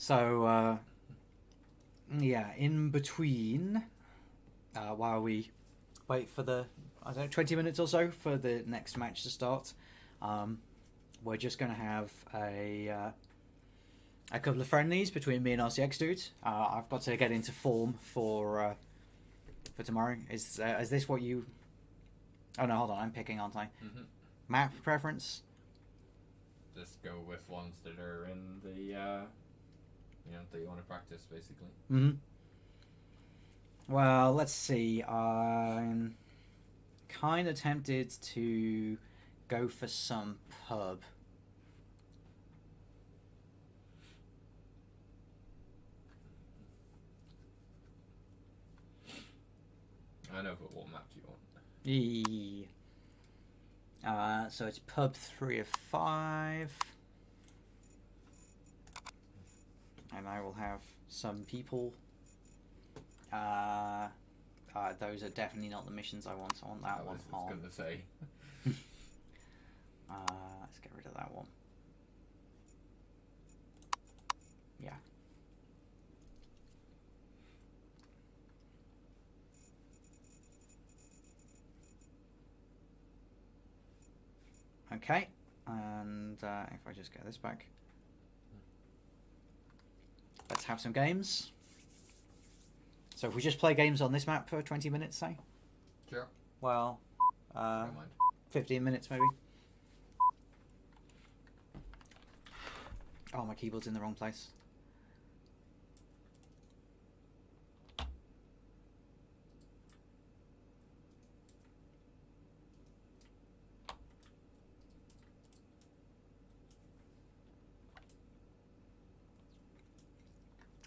So, yeah, in between, while we wait for the, I don't know, 20 minutes or so for the next match to start, we're just going to have a couple of friendlies between me and RCX Dude. I've got to get into form for tomorrow. Is this what you... Oh no, hold on, I'm picking, aren't I? Mm-hmm. Map preference? Just go with ones that are in the, that you want to practice, basically. Mm-hmm. Well, let's see. I'm kind of tempted to go for some pub. I know, but what map do you want? So it's pub 3 of 5. And I will have some people. Those are definitely not the missions I want. I want that one. I was going to say. Let's get rid of that one. Yeah. Okay, and if I just get this back, let's have some games. So if we just play games on this map for 20 minutes, say? Sure. Well, Don't mind. 15 minutes maybe. Oh, my keyboard's in the wrong place.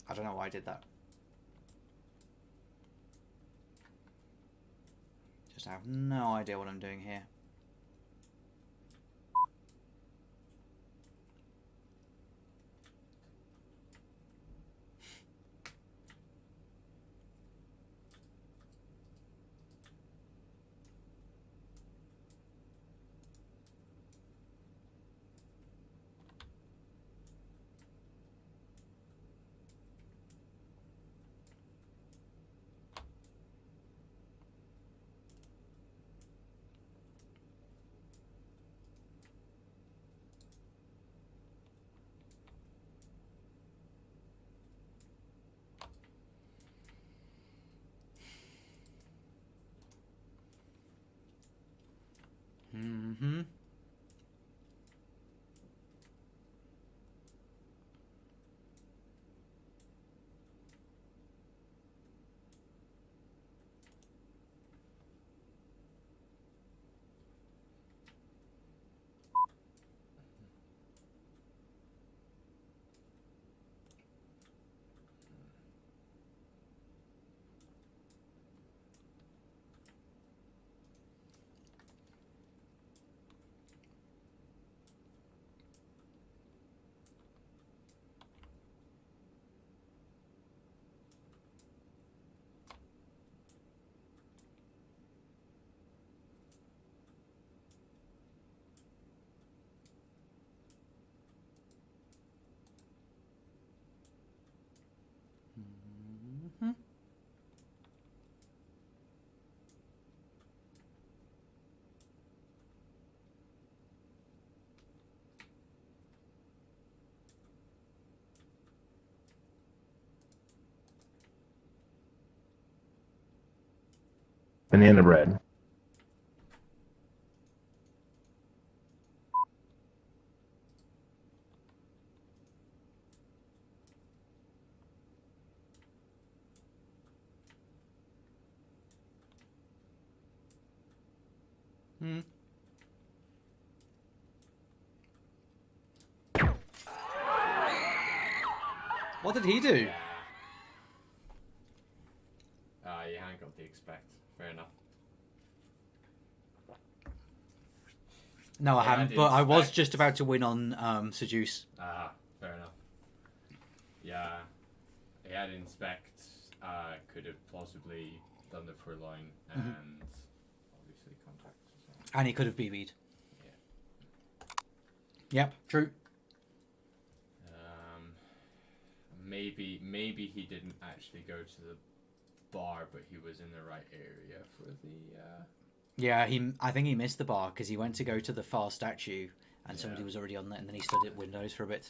I don't know why I did that. Just have no idea what I'm doing here. Mm-hmm. Mm-hmm. Banana bread. Hmm. What did he do? You haven't got the expect. Fair enough. No, I Yeah, I haven't, did but I was expect- just about to win on Seduce. Fair enough. Yeah, he had inspect. Could have plausibly done the furline and obviously contact as well. And he could have BB'd. Yeah. Yep, true. maybe he didn't actually go to the bar, but he was in the right area for the. Yeah, I think he missed the bar because he went to go to the far statue, and somebody Yeah. was already on there, and then he stood at windows for a bit.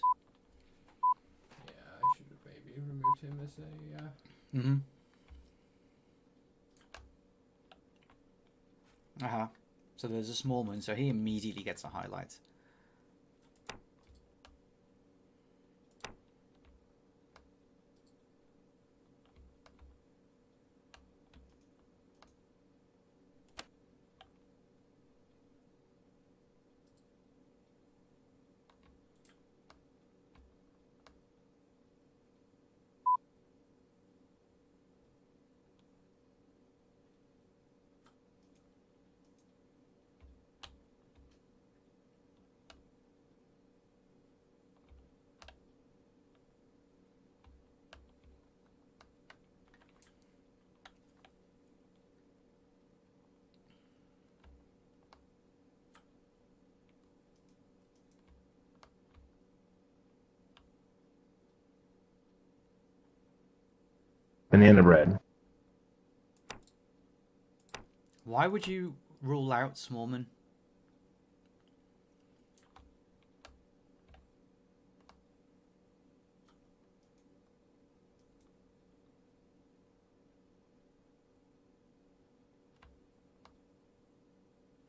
Yeah, I should have maybe removed him as a. Mm-hmm. So there's a Smallman, so he immediately gets a highlight. Banana red. Why would you rule out Smallman?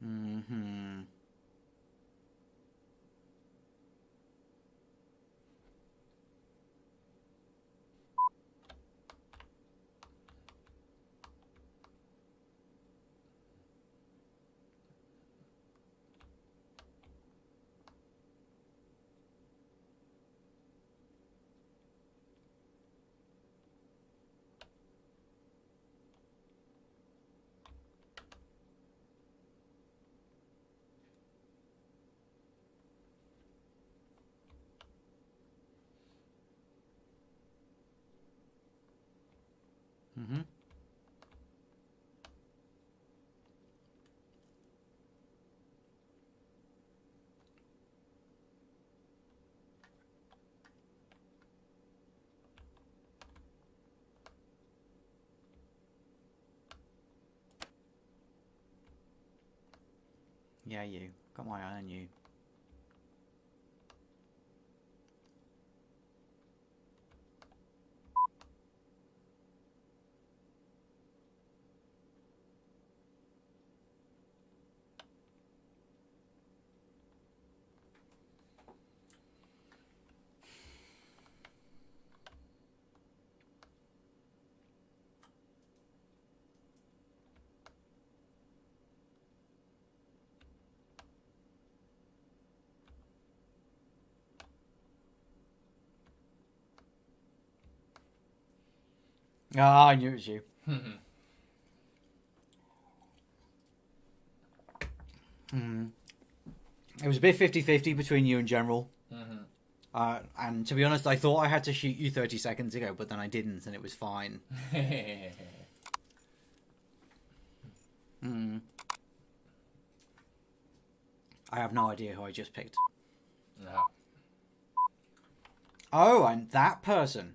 Mm-hmm. Mm-hmm. Yeah, you. Got my eye on you. Ah, I knew it was you. Mm. It was a bit 50-50 between you and General. And to be honest, I thought I had to shoot you 30 seconds ago, but then I didn't, and it was fine. Mm. I have no idea who I just picked. No. Oh, and that person.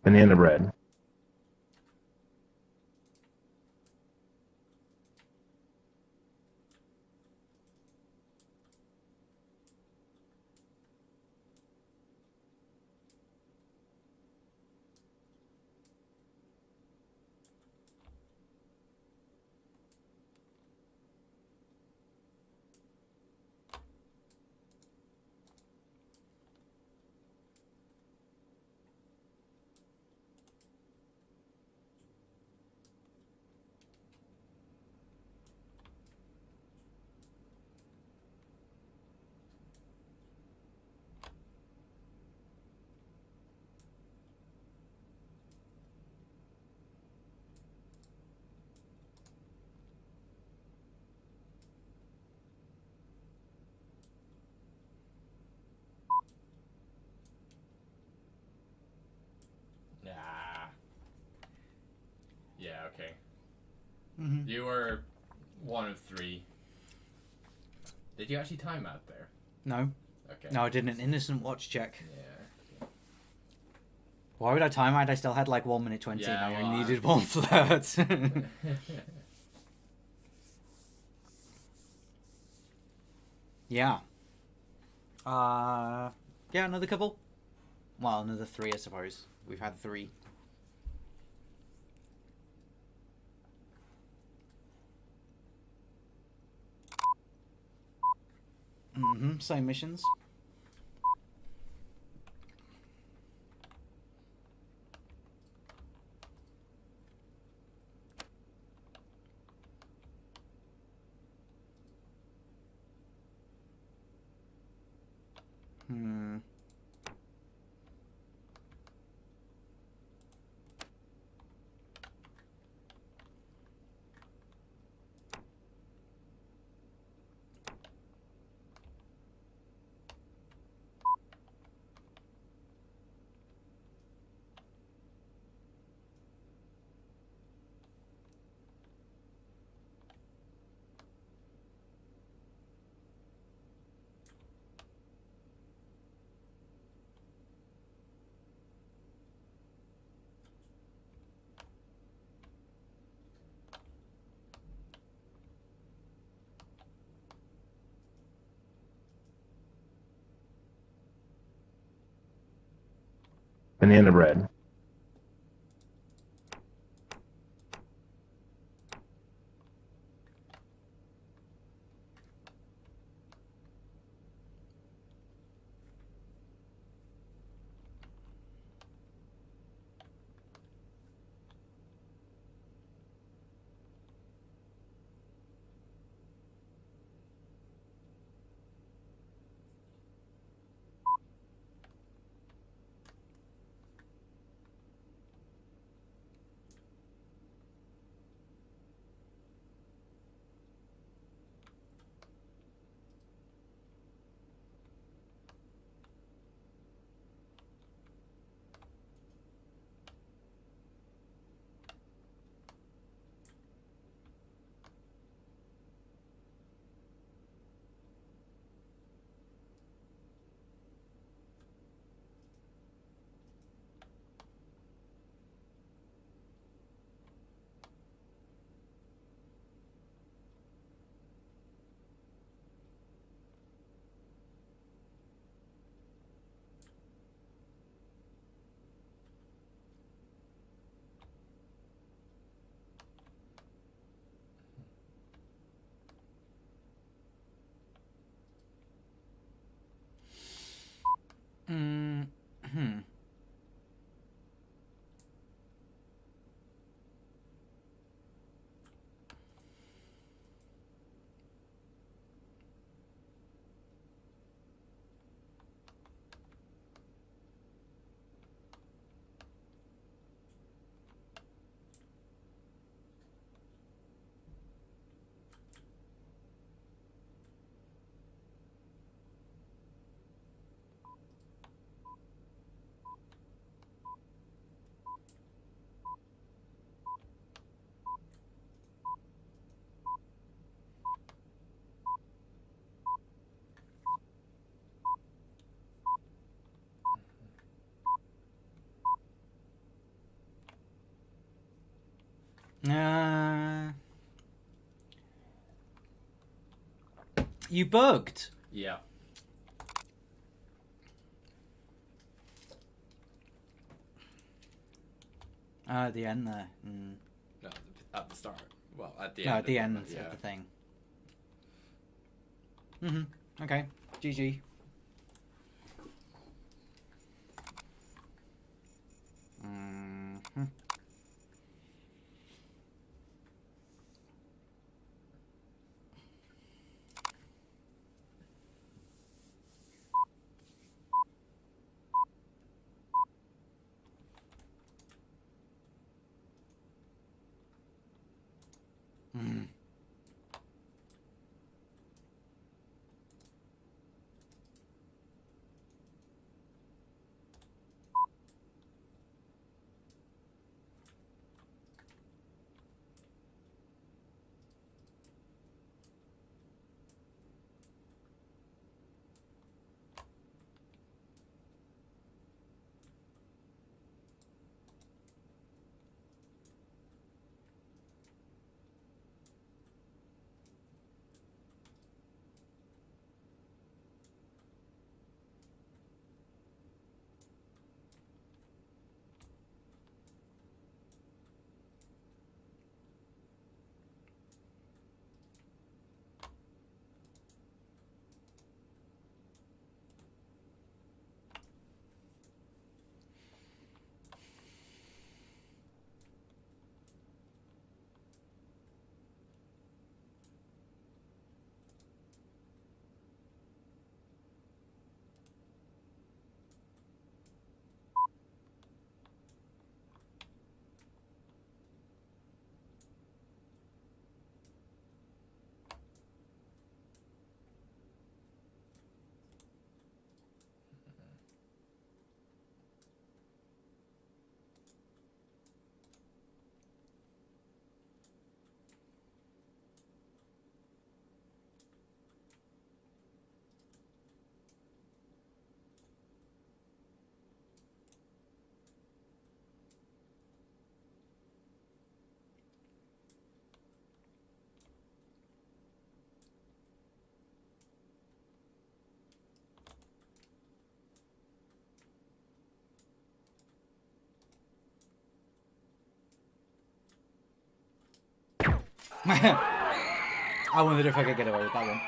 Banana red. Ah. Yeah, okay. Mm-hmm. You were one of three. Did you actually time out there? No. Okay. No, I did an innocent watch check. Yeah. Why would I time out? I still had like 1 minute 20 Yeah, and I well, only needed 1/3. Okay. Yeah. Yeah, another couple? Well, another 3, I suppose. We've had 3. Mm-hmm, same missions. Hmm. Banana red. You bugged. Yeah. At the end there. Mm. No, at the start. Well, at the No, end. at the end of of the thing. Okay. GG. I wondered if I could get away with that one.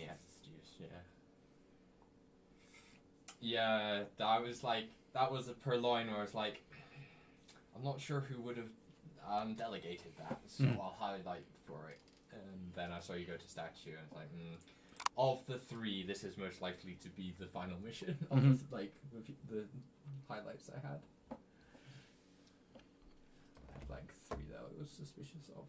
Yes, yeah. Yeah, that was a purloin where it's like, I'm not sure who would have delegated that, so I'll highlight for it. And then I saw you go to statue, and it's like, of the three, this is most likely to be the final mission of the highlights I had. I had like three that I was suspicious of.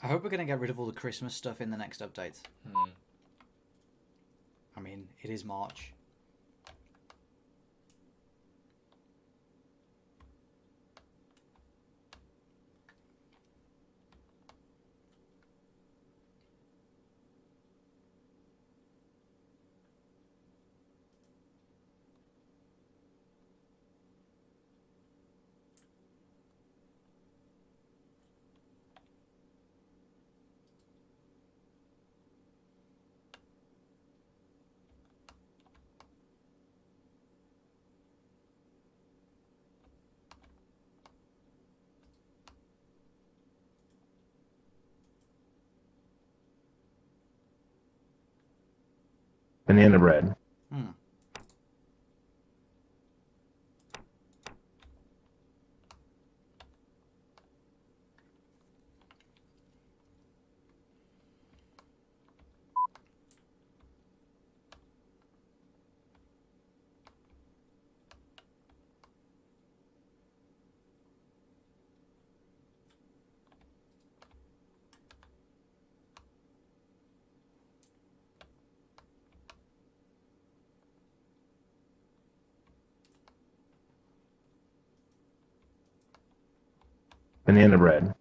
I hope we're going to get rid of all the Christmas stuff in the next update. I mean, it is March. Banana bread. Banana bread.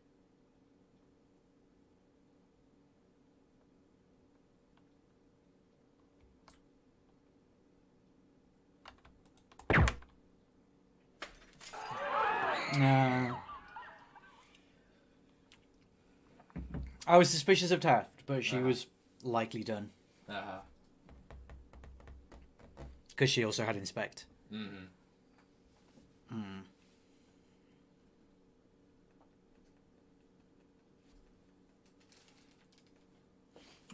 I was suspicious of Taft, but she was likely done. Because she also had Inspect.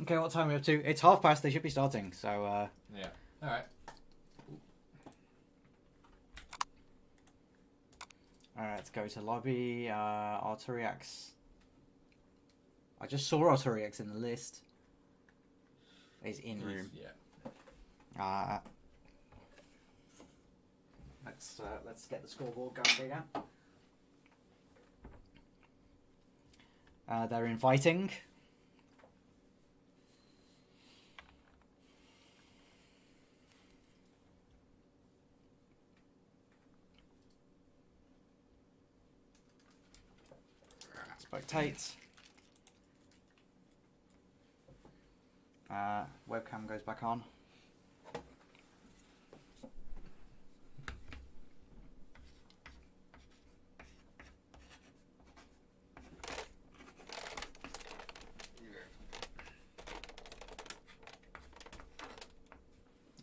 Okay, what time are we up to? It's past. They should be starting. So. Yeah. All right. Alright, let's go to lobby. Arturiax. I just saw Arturiax in the list. He's in room. Yeah. Let's get the scoreboard going again. They're inviting. Spectate. Webcam goes back on.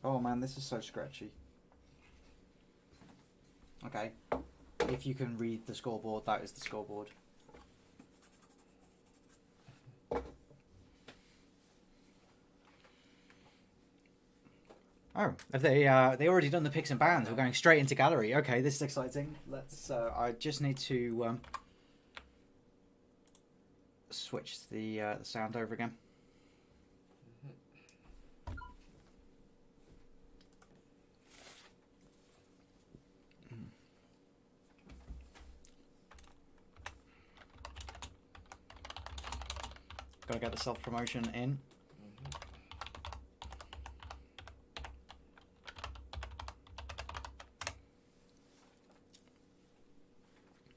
Oh man, this is so scratchy. Okay. If you can read the scoreboard, that is the scoreboard. Oh, have they already done the picks and bans? We're going straight into gallery. Okay, this is exciting. Let's. I just need to switch the sound over again. Gotta get the self promotion in.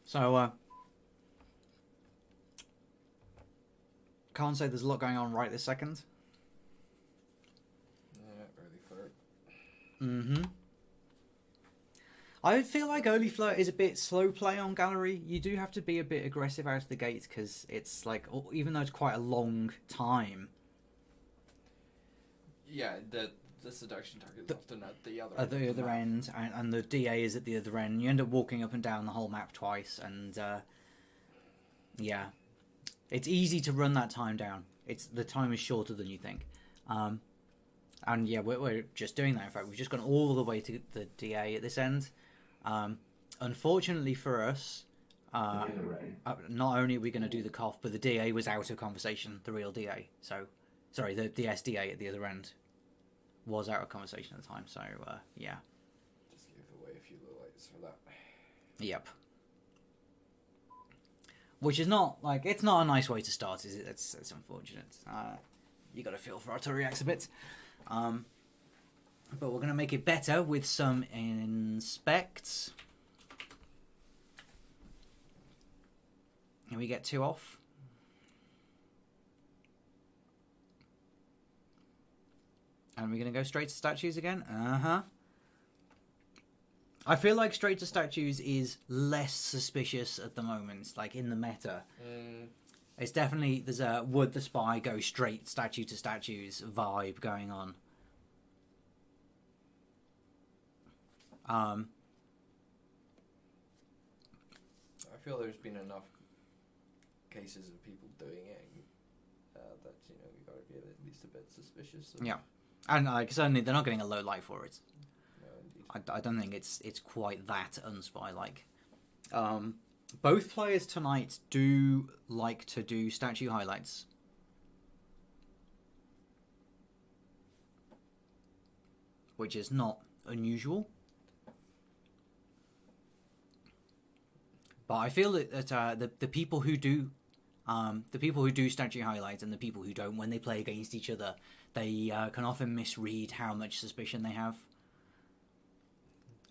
So, can't say there's a lot going on right this second. Yeah, early flirt. Mm-hmm. I feel like early flirt is a bit slow play on gallery. You do have to be a bit aggressive out of the gate because it's like, even though it's quite a long time. Yeah, the seduction target is often at the other at the other end, and the DA is at the other end. You end up walking up and down the whole map twice, and yeah, it's easy to run that time down. The time is shorter than you think, and yeah, we're just doing that. In fact, we've just gone all the way to the DA at this end. Unfortunately for us, not only are we going to do the cough, but the DA was out of conversation. The real DA, so sorry, the SDA at the other end was out of conversation at the time, so yeah. Just gave away a few little lights for that. Yep. Which is not, like, it's not a nice way to start, is it? It's unfortunate. You got to feel for Arturiax a bit. But we're going to make it better with some inspects. And we get 2 off. And we're going to go straight to statues again? I feel like straight to statues is less suspicious at the moment, like in the meta. It's definitely, there's a would the spy go straight statue to statues vibe going on. I feel there's been enough cases of people doing it that, you know, we got to be at least a bit suspicious. Yeah. And certainly they're not getting a low light for it. No, indeed. I don't think it's quite that unspy-like. Both players tonight do like to do statue highlights. Which is not unusual. But I feel that the people who do statue highlights and the people who don't, when they play against each other, they can often misread how much suspicion they have.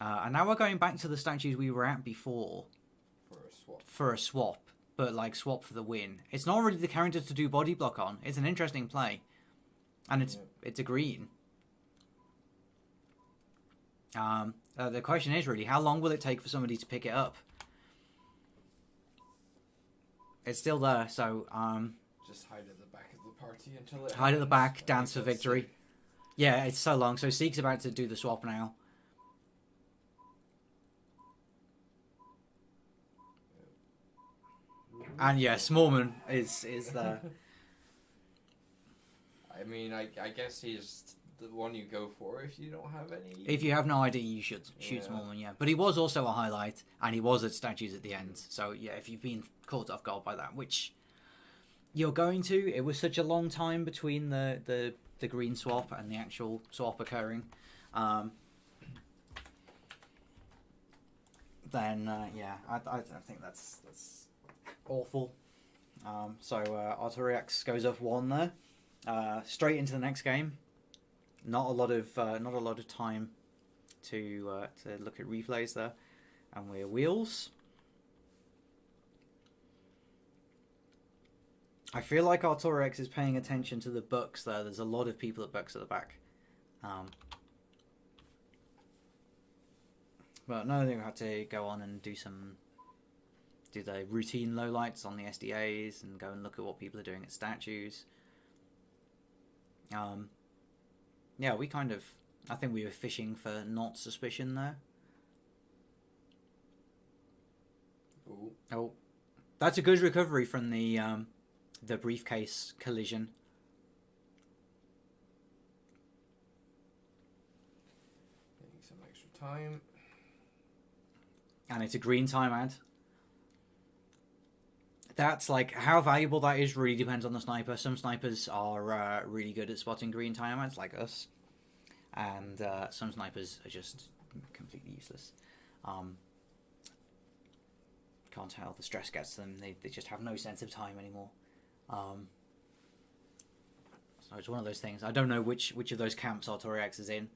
And now we're going back to the statues we were at before. For a swap. For a swap. but like swap for the win. It's not really the character to do body block on. It's an interesting play, and it's a green. The question is really, how long will it take for somebody to pick it up? It's still there, so just hide at the back of the party until it hide at the happens. back, dance for victory. Yeah, it's so long. So Seek's about to do the swap now. And yeah, Smallman is there. I mean, I guess he's the one you go for if you don't have any. If you have no idea, you should shoot Smallman, yeah. But he was also a highlight, and he was at statues at the end. So yeah, if you've been caught off guard by that, which you're going to, it was such a long time between the green swap and the actual swap occurring. Then yeah, I think that's awful. So Artoriax goes up 1 there, straight into the next game. Not a lot of time to look at replays there, and we're wheels. I feel like Artoriax is paying attention to the Bucks there. There's a lot of people at Bucks at the back. But no, they had to go on and do the routine lowlights on the SDAs and go and look at what people are doing at statues. Yeah, I think we were fishing for not suspicion there. Ooh. Oh, that's a good recovery from the briefcase collision. Getting some extra time. And it's a green timeout. That's like, how valuable that is really depends on the sniper. Some snipers are really good at spotting green timeouts, like us. And some snipers are just completely useless. Can't tell, the stress gets them. They just have no sense of time anymore. So it's one of those things. I don't know which of those camps Artoriax is in.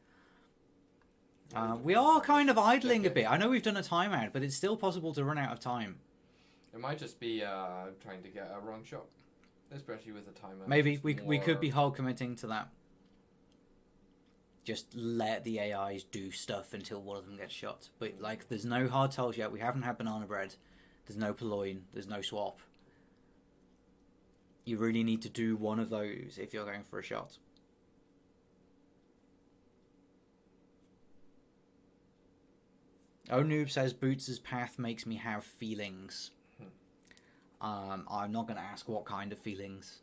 We are kind of idling a bit. I know we've done a timeout, but it's still possible to run out of time. It might just be trying to get a wrong shot, especially with the timeout. Maybe we could be whole committing to that. Just let the AIs do stuff until one of them gets shot. But like, there's no hard tells yet. We haven't had banana bread. There's no purloin. There's no swap. You really need to do one of those if you're going for a shot. Oh Noob says Boots' path makes me have feelings. I'm not going to ask what kind of feelings.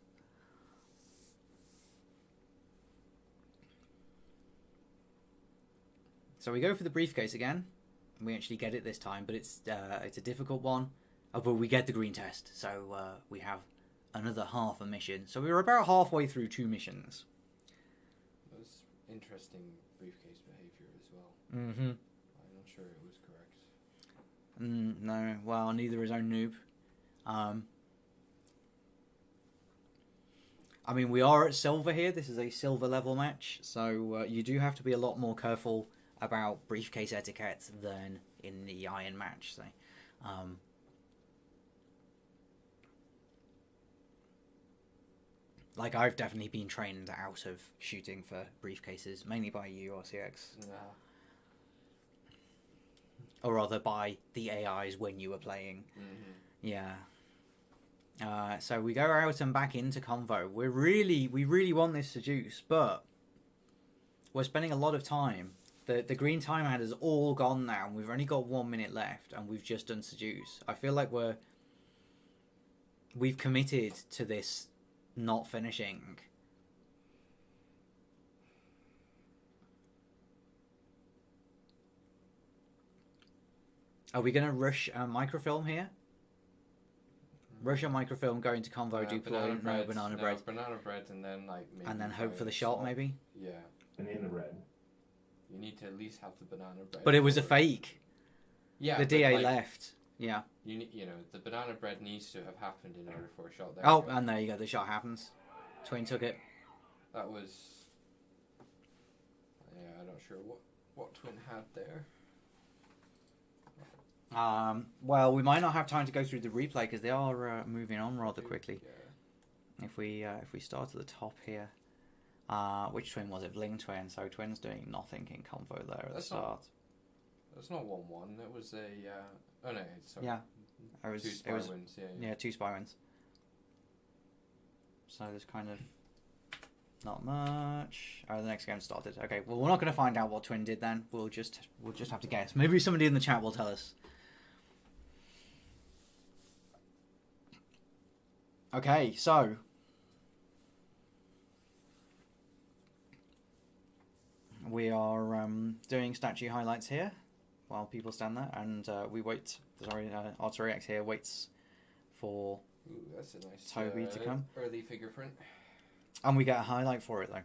So we go for the briefcase again. We actually get it this time, but it's a difficult one. Oh, but we get the green test, so we have another half a mission. So we were about halfway through 2 missions. That was interesting briefcase behavior as well. Mm-hmm. I'm not sure it was correct. No, well, neither is own Noob. I mean, we are at silver here. This is a silver level match, so you do have to be a lot more careful about briefcase etiquette than in the iron match. So, like, I've definitely been trained out of shooting for briefcases, mainly by you, RCX. Nah. Or rather, by the AIs when you were playing. Mm-hmm. Yeah. So we go out and back into convo. We really want this to juice, but we're spending a lot of time. The green timeout is all gone now, and we've only got 1 minute left, and we've just done seduce. I feel like we've committed to this not finishing. Are we going to rush a microfilm here? Rush a microfilm, go into convo, do banana bread. Banana bread, and then like maybe. And then hope for the shot, maybe. Yeah. Banana bread. You need to at least have the banana bread. But it was a fake. Yeah. The DA like, left. Yeah. You know, the banana bread needs to have happened in order for a shot there. Oh, and there you go. The shot happens. Twin took it. That was. Yeah, I'm not sure what Twin had there. Well, we might not have time to go through the replay because they are moving on rather quickly. Yeah. If we start at the top here, which twin was it? Bling twin. So twins doing nothing in convo there at the start. That's not 1-1. That was a. Oh no, sorry. Yeah, Two spy wins. Yeah, 2 spy wins. So there's kind of not much. Oh, the next game started. Okay, well we're not going to find out what twin did then. We'll just have to guess. Maybe somebody in the chat will tell us. Okay, so we are doing statue highlights here while people stand there, and we wait. Sorry, Arteriax here waits for that's a nice Toby to come. Early fingerprint. And we get a highlight for it though,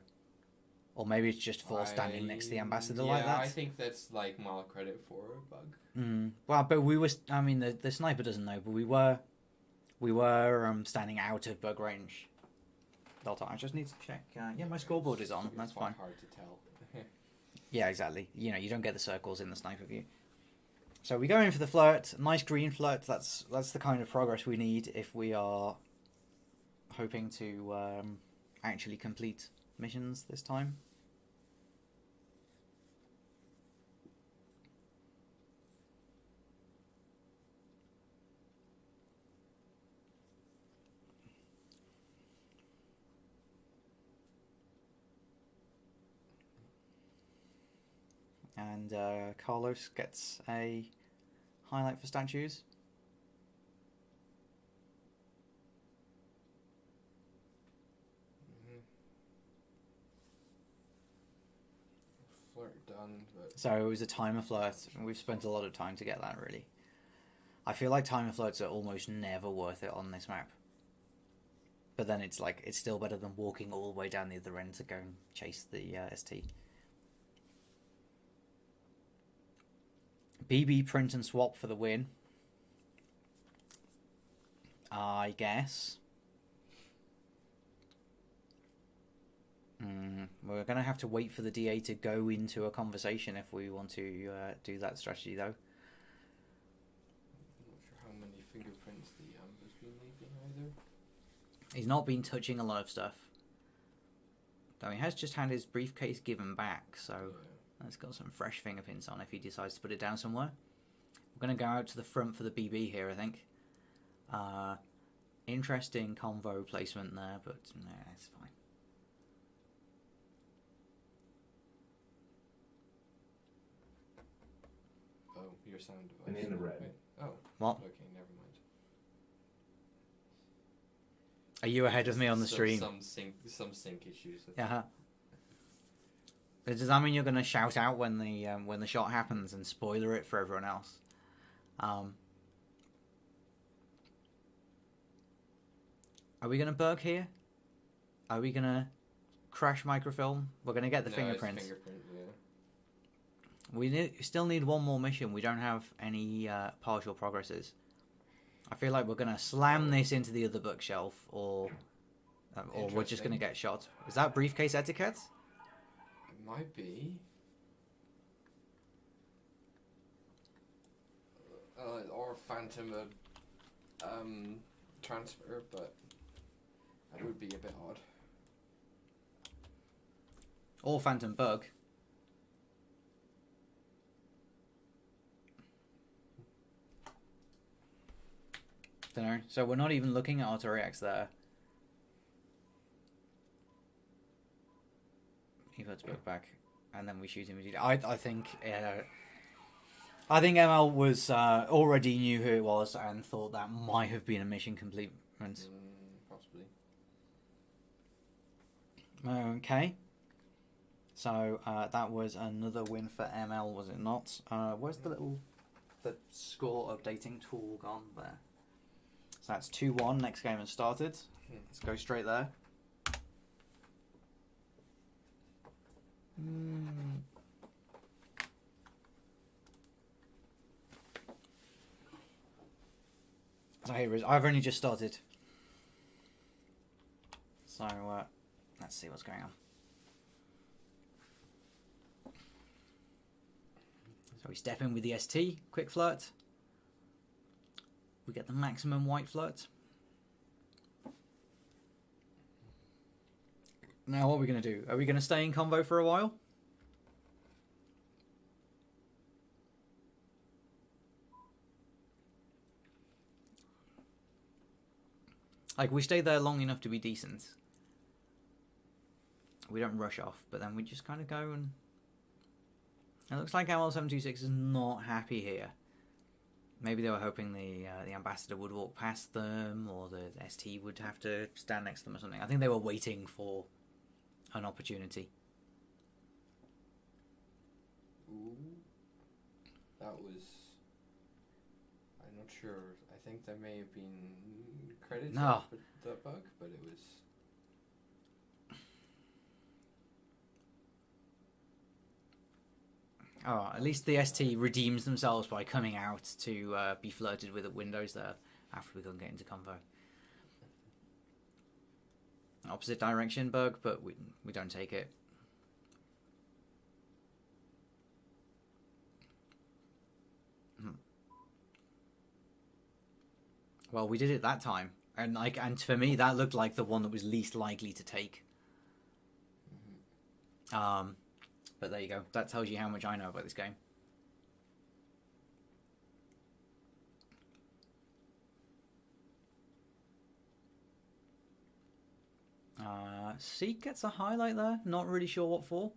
or maybe it's just for standing next to the ambassador like that. Yeah, I think that's like mild credit for a bug. Well, but we were. I mean, the sniper doesn't know, but we were standing out of bug range. Delta, I just need to check. Yeah, my scoreboard is on. It's That's quite fine. hard to tell. Yeah, exactly. You know, you don't get the circles in the sniper view. So we go in for the flirt. Nice green flirt. That's the kind of progress we need if we are hoping to actually complete missions this time. And Carlos gets a highlight for statues. Flirt done, but So it was a timer flirt, and we've spent a lot of time to get that, really. I feel like timer flirts are almost never worth it on this map. But then it's like, it's still better than walking all the way down the other end to go and chase the ST. BB print and swap for the win. I guess. We're going to have to wait for the DA to go into a conversation if we want to do that strategy, though. I'm not sure how many fingerprints the Amber's been leaving either. He's not been touching a lot of stuff. Though he has just had his briefcase given back, so that's got some fresh fingerprints on if he decides to put it down somewhere. We're going to go out to the front for the BB here, I think. Interesting convo placement there, but nah, it's fine. Oh, your sound device. And in the red. Wait. Oh. What? Okay, never mind. Are you ahead of me on the stream? Some sync issues. Yeah. Does that mean you're going to shout out when the shot happens and spoiler it for everyone else? Are we going to bug here? Are we going to crash microfilm? We're going to get the fingerprints. Fingerprint, yeah. We still need one more mission. We don't have any partial progresses. I feel like we're going to slam this into the other bookshelf, or we're just going to get shot. Is that briefcase etiquette? It might be. Or phantom transfer, but that would be a bit odd. Or phantom bug. Dunno. So we're not even looking at Artoriax there. He puts book back, and then we shoot him. I think ML was already knew who it was and thought that might have been a mission complete. Possibly. Okay. So that was another win for ML, was it not? Where's the score updating tool gone there? So that's 2-1. Next game has started. Let's go straight there. So here is. I've only just started. So let's see what's going on. So we step in with the ST, quick flirt. we get the maximum white flirt. Now what are we going to do? Are we going to stay in convo for a while? Like, we stay there long enough to be decent. We don't rush off, but then we just kind of go and... It looks like ML726 is not happy here. Maybe they were hoping the ambassador would walk past them, or the ST would have to stand next to them or something. I think they were waiting for an opportunity. Ooh. That was... I'm not sure. I think there may have been credit No. for the bug, but it was... Oh, at least the ST redeems themselves by coming out to be flirted with at windows there after we couldn't get into convo. Opposite direction bug, but we don't take it. Well, we did it that time, and for me that looked like the one that was least likely to take. But there you go. That tells you how much I know about this game. Seek gets a highlight there. Not really sure what for.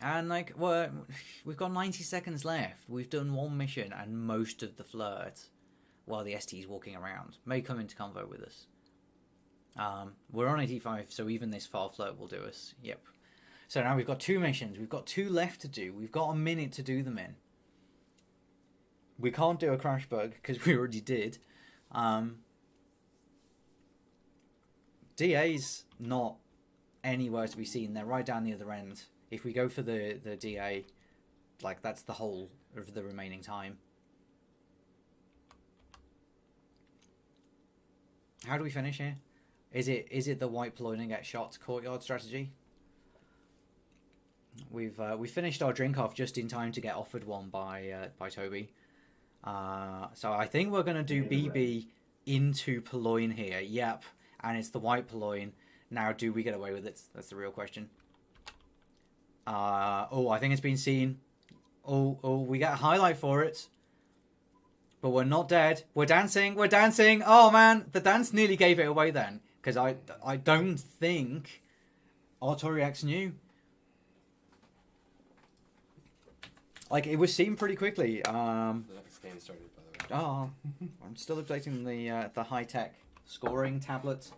And like, we've got 90 seconds left. We've done one mission and most of the flirt while the ST is walking around. May come into convo with us. We're on 85, so even this far flirt will do us. Yep. So now we've got 2 missions. We've got 2 left to do. We've got a minute to do them in. We can't do a crash bug because we already did. DA's not anywhere to be seen. They're right down the other end. If we go for the DA, like, that's the whole of the remaining time. How do we finish here? Is it the white ploy and get shot courtyard strategy? We finished our drink off just in time to get offered one by Toby. So I think we're gonna do BB into Purloin here. Yep, and it's the white Purloin. Now, do we get away with it? That's the real question. Oh, I think it's been seen. Oh, we get a highlight for it. But we're not dead. We're dancing. We're dancing. Oh, man. The dance nearly gave it away then. Because I don't think Artoriax knew. Like, it was seen pretty quickly. The next game started, by the way. Oh, I'm still updating the high-tech scoring tablet.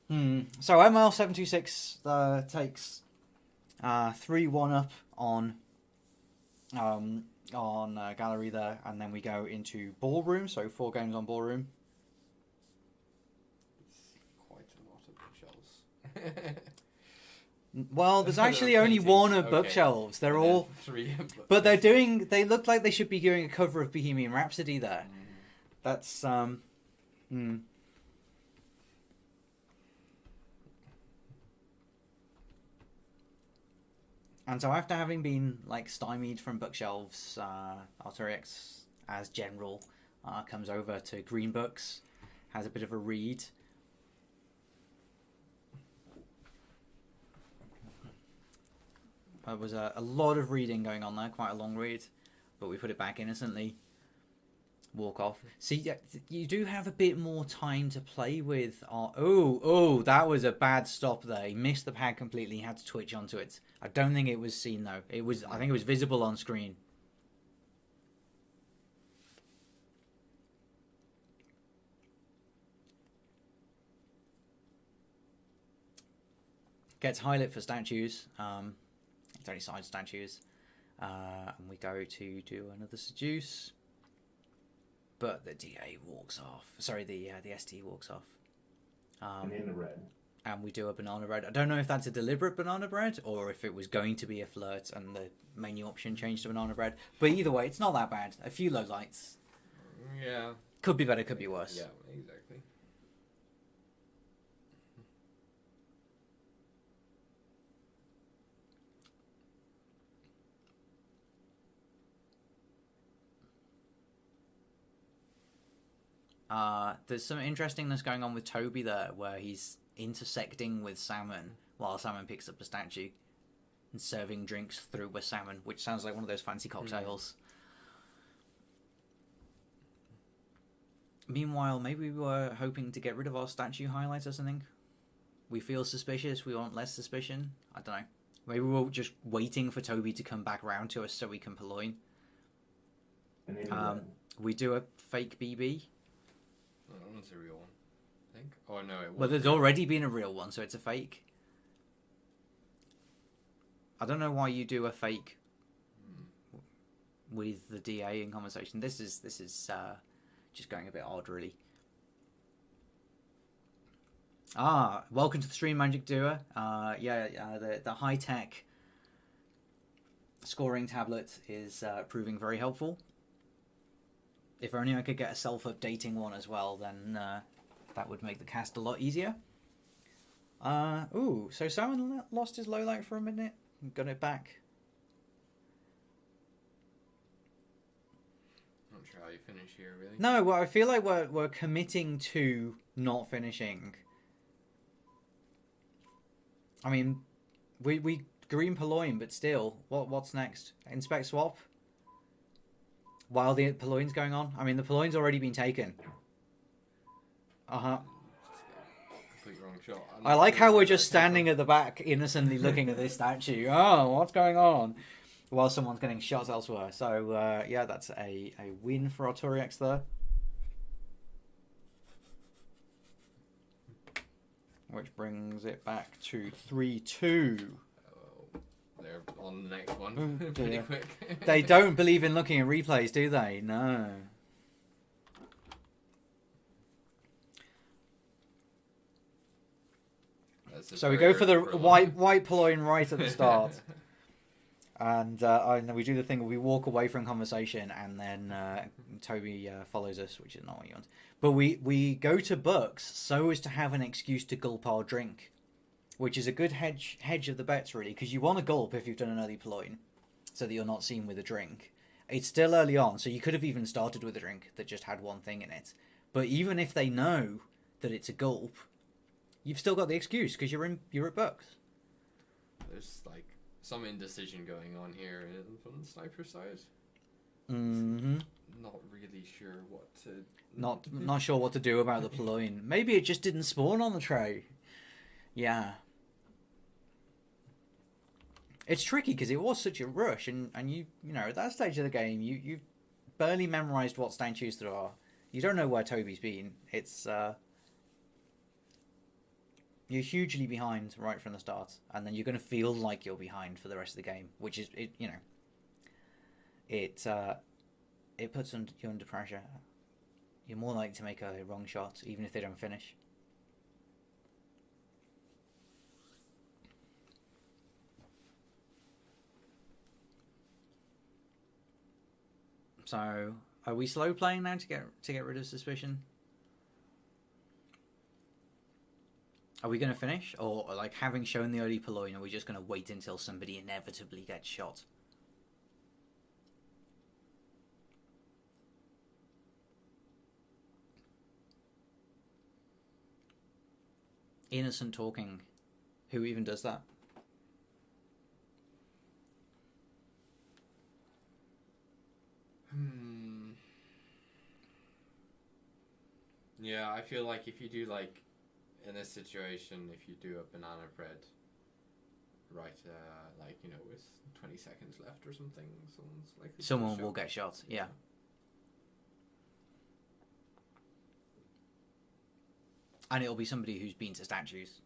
So ML726 takes 3-1 up on gallery there, and then we go into ballroom. So 4 games on ballroom. It's quite a lot of bookshelves. Well, there's actually only Paintings, one of okay. bookshelves. They're And then all, 3 but they look like they should be doing a cover of Bohemian Rhapsody there. That's And so after having been like stymied from bookshelves, Artoriax as general comes over to Green Books, has a bit of a read. There was a lot of reading going on there, quite a long read, but we put it back innocently. Walk off. See, you do have a bit more time to play with. Oh, that was a bad stop there. He missed the pad completely. He had to twitch onto it. I don't think it was seen though. I think it was visible on screen. Gets highlight for statues. It's only side statues. And we go to do another seduce. But the DA walks off. Sorry, the ST walks off. Banana red. And we do a banana bread. I don't know if that's a deliberate banana bread or if it was going to be a flirt and the menu option changed to banana bread. But either way, it's not that bad. A few low lights. Yeah, Could be better, could be worse. Yeah, exactly. There's some interestingness going on with Toby there, where he's intersecting with Salmon while Salmon picks up a statue and serving drinks through a salmon, which sounds like one of those fancy cocktails. Meanwhile, maybe we were hoping to get rid of our statue highlights or something. We feel suspicious, we want less suspicion. I don't know. Maybe we're just waiting for Toby to come back round to us so we can purloin. And in the red. We do a fake BB. Oh, that one's a real one, I think. Oh no, it was. Well, there's already been a real one, so it's a fake. I don't know why you do a fake with the DA in conversation. This is just going a bit odd, really. Welcome to the stream, Magic Doer. The high tech scoring tablet is proving very helpful. If only I could get a self-updating one as well, then that would make the cast a lot easier. So Salmon lost his low light for a minute. Got it back. Not sure how you finish here, really. No, well, I feel like we're committing to not finishing. I mean, we green purloin, but still, what's next? Inspect swap? While the purloin's going on? I mean, the purloin's already been taken. Complete wrong shot. I like how we're just standing at the back, innocently looking at this statue. Oh, what's going on? While someone's getting shot elsewhere. So, yeah, that's a win for Artoriax there. Which brings it back to 3-2. They're on the next one. Oh, Pretty dear. quick. They don't believe in looking at replays, do they? No. So we go for the white purloin right at the start. And we do the thing where we walk away from conversation and then Toby follows us, which is not what you want. But we go to books so as to have an excuse to gulp our drink, which is a good hedge of the bets, really, because you want to gulp if you've done an early purloin so that you're not seen with a drink. It's still early on, so you could have even started with a drink that just had one thing in it. But even if they know that it's a gulp, you've still got the excuse because you're at books. There's like some indecision going on here from the sniper side. Mm-hmm. Not really sure what to. Not sure what to do about the purloin. Maybe it just didn't spawn on the tray. Yeah. It's tricky because it was such a rush, and you know at that stage of the game you've barely memorised what statues there are. You don't know where Toby's been. It's you're hugely behind right from the start, and then you're going to feel like you're behind for the rest of the game, which is it puts you under pressure. You're more likely to make a wrong shot, even if they don't finish. So, are we slow playing now to get rid of suspicion? Are we going to finish, or like having shown the early purloin, are we just going to wait until somebody inevitably gets shot? Innocent talking. Who even does that? Yeah, I feel like if you do like in this situation, if you do a banana bread, right, with 20 seconds left or something, someone will get shot. Yeah. And it'll be somebody who's been to statues.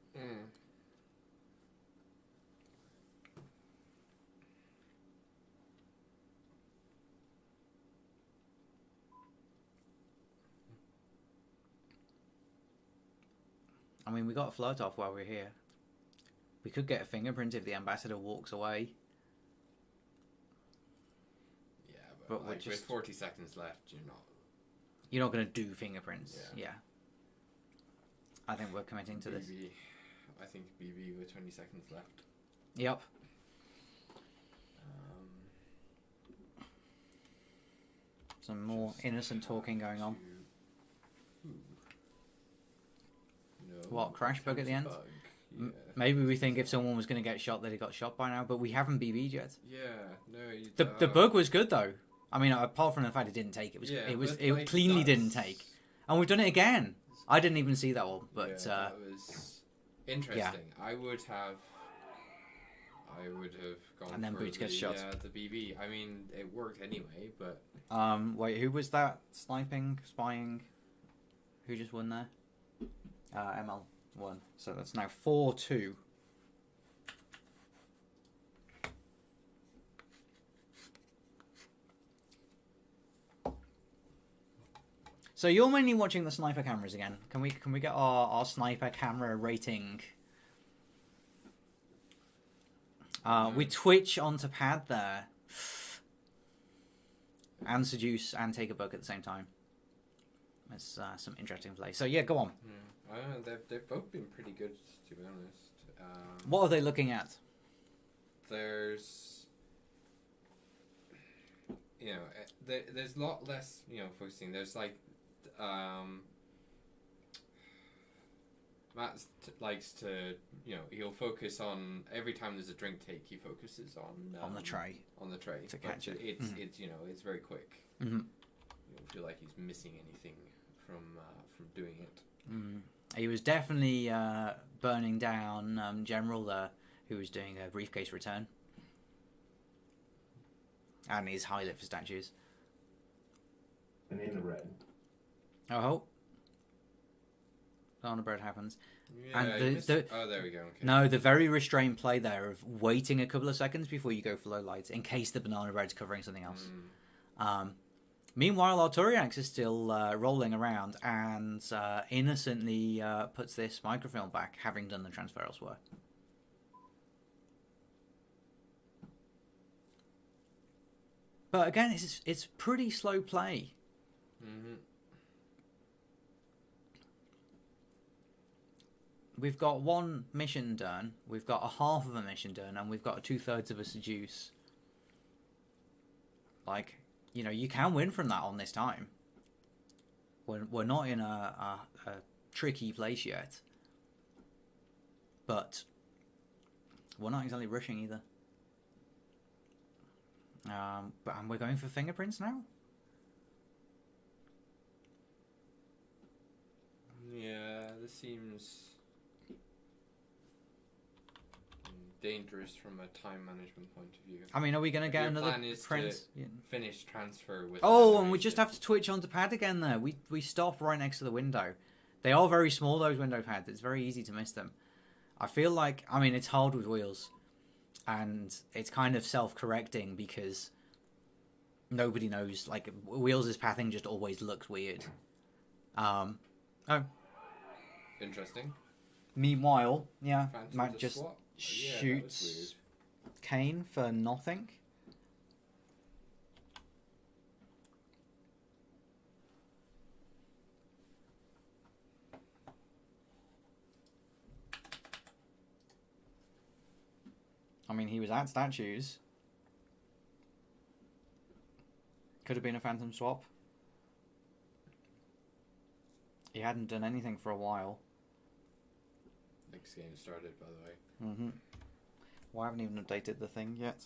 I mean, we got a float off while we're here. We could get a fingerprint if the ambassador walks away. Yeah, but with 40 seconds left, you're not You're not going to do fingerprints. Yeah. Yeah. I think we're committing to this. I think BB with 20 seconds left. Yep. Some more innocent talking going on. No, What, crash bug at the end? bug. Yeah. Maybe we think if someone was going to get shot, that he got shot by now, but we haven't BB'd yet. Yeah, no. You The bug was good though. I mean, apart from the fact it didn't take, it like, cleanly didn't that's- take, and we've done it again. I didn't even see that one, but yeah, that was interesting. I would have gone And then for Boots gets the, shot. the BB. I mean, it worked anyway, but wait, who was that? Sniping, spying? Who just won there? ML won. So that's now 4-2. So you're mainly watching the sniper cameras again. Can we get our sniper camera rating? We twitch onto pad there. And seduce and take a book at the same time. It's some interesting play. So yeah, go on. I don't know. They've both been pretty good, to be honest. What are they looking at? There's, there's a lot less, focusing. There's like, Matt likes to, he'll focus on every time there's a drink take. He focuses on the tray. On the tray to catch it. It's it's very quick. Mm-hmm. You don't feel like he's missing anything from doing it. Mm. He was definitely burning down General there, who was doing a briefcase return. And his high lit for statues. And in the red. Oh. On the bread happens. Yeah, And oh, there we go. Okay. No, the very restrained play there of waiting a couple of seconds before you go for low lights in case the banana bread's covering something else. Meanwhile, Artoriax is still rolling around and innocently puts this microfilm back, having done the transfer elsewhere. But again, it's pretty slow play. Mm-hmm. We've got one mission done, we've got a half of a mission done, and we've got 2/3 of a seduce. Like, you can win from that on this time. We're not in a tricky place yet. But we're not exactly rushing either. And we're going for fingerprints now? Yeah, this seems dangerous from a time management point of view. I mean, are we going to get Your another plan is print? to finish transfer with. Oh, and we just have to twitch onto pad again there. We stop right next to the window. They are very small, those window pads. It's very easy to miss them. I feel like, it's hard with wheels. And it's kind of self-correcting because nobody knows. Like, wheels' pathing just always looks weird. Interesting. Meanwhile, yeah, Phantom Matt to just swap. Yeah, that was shoots Kane for nothing. He was at statues. Could have been a phantom swap. He hadn't done anything for a while. Next game started, by the way. Mm-hmm. Well, I haven't even updated the thing yet.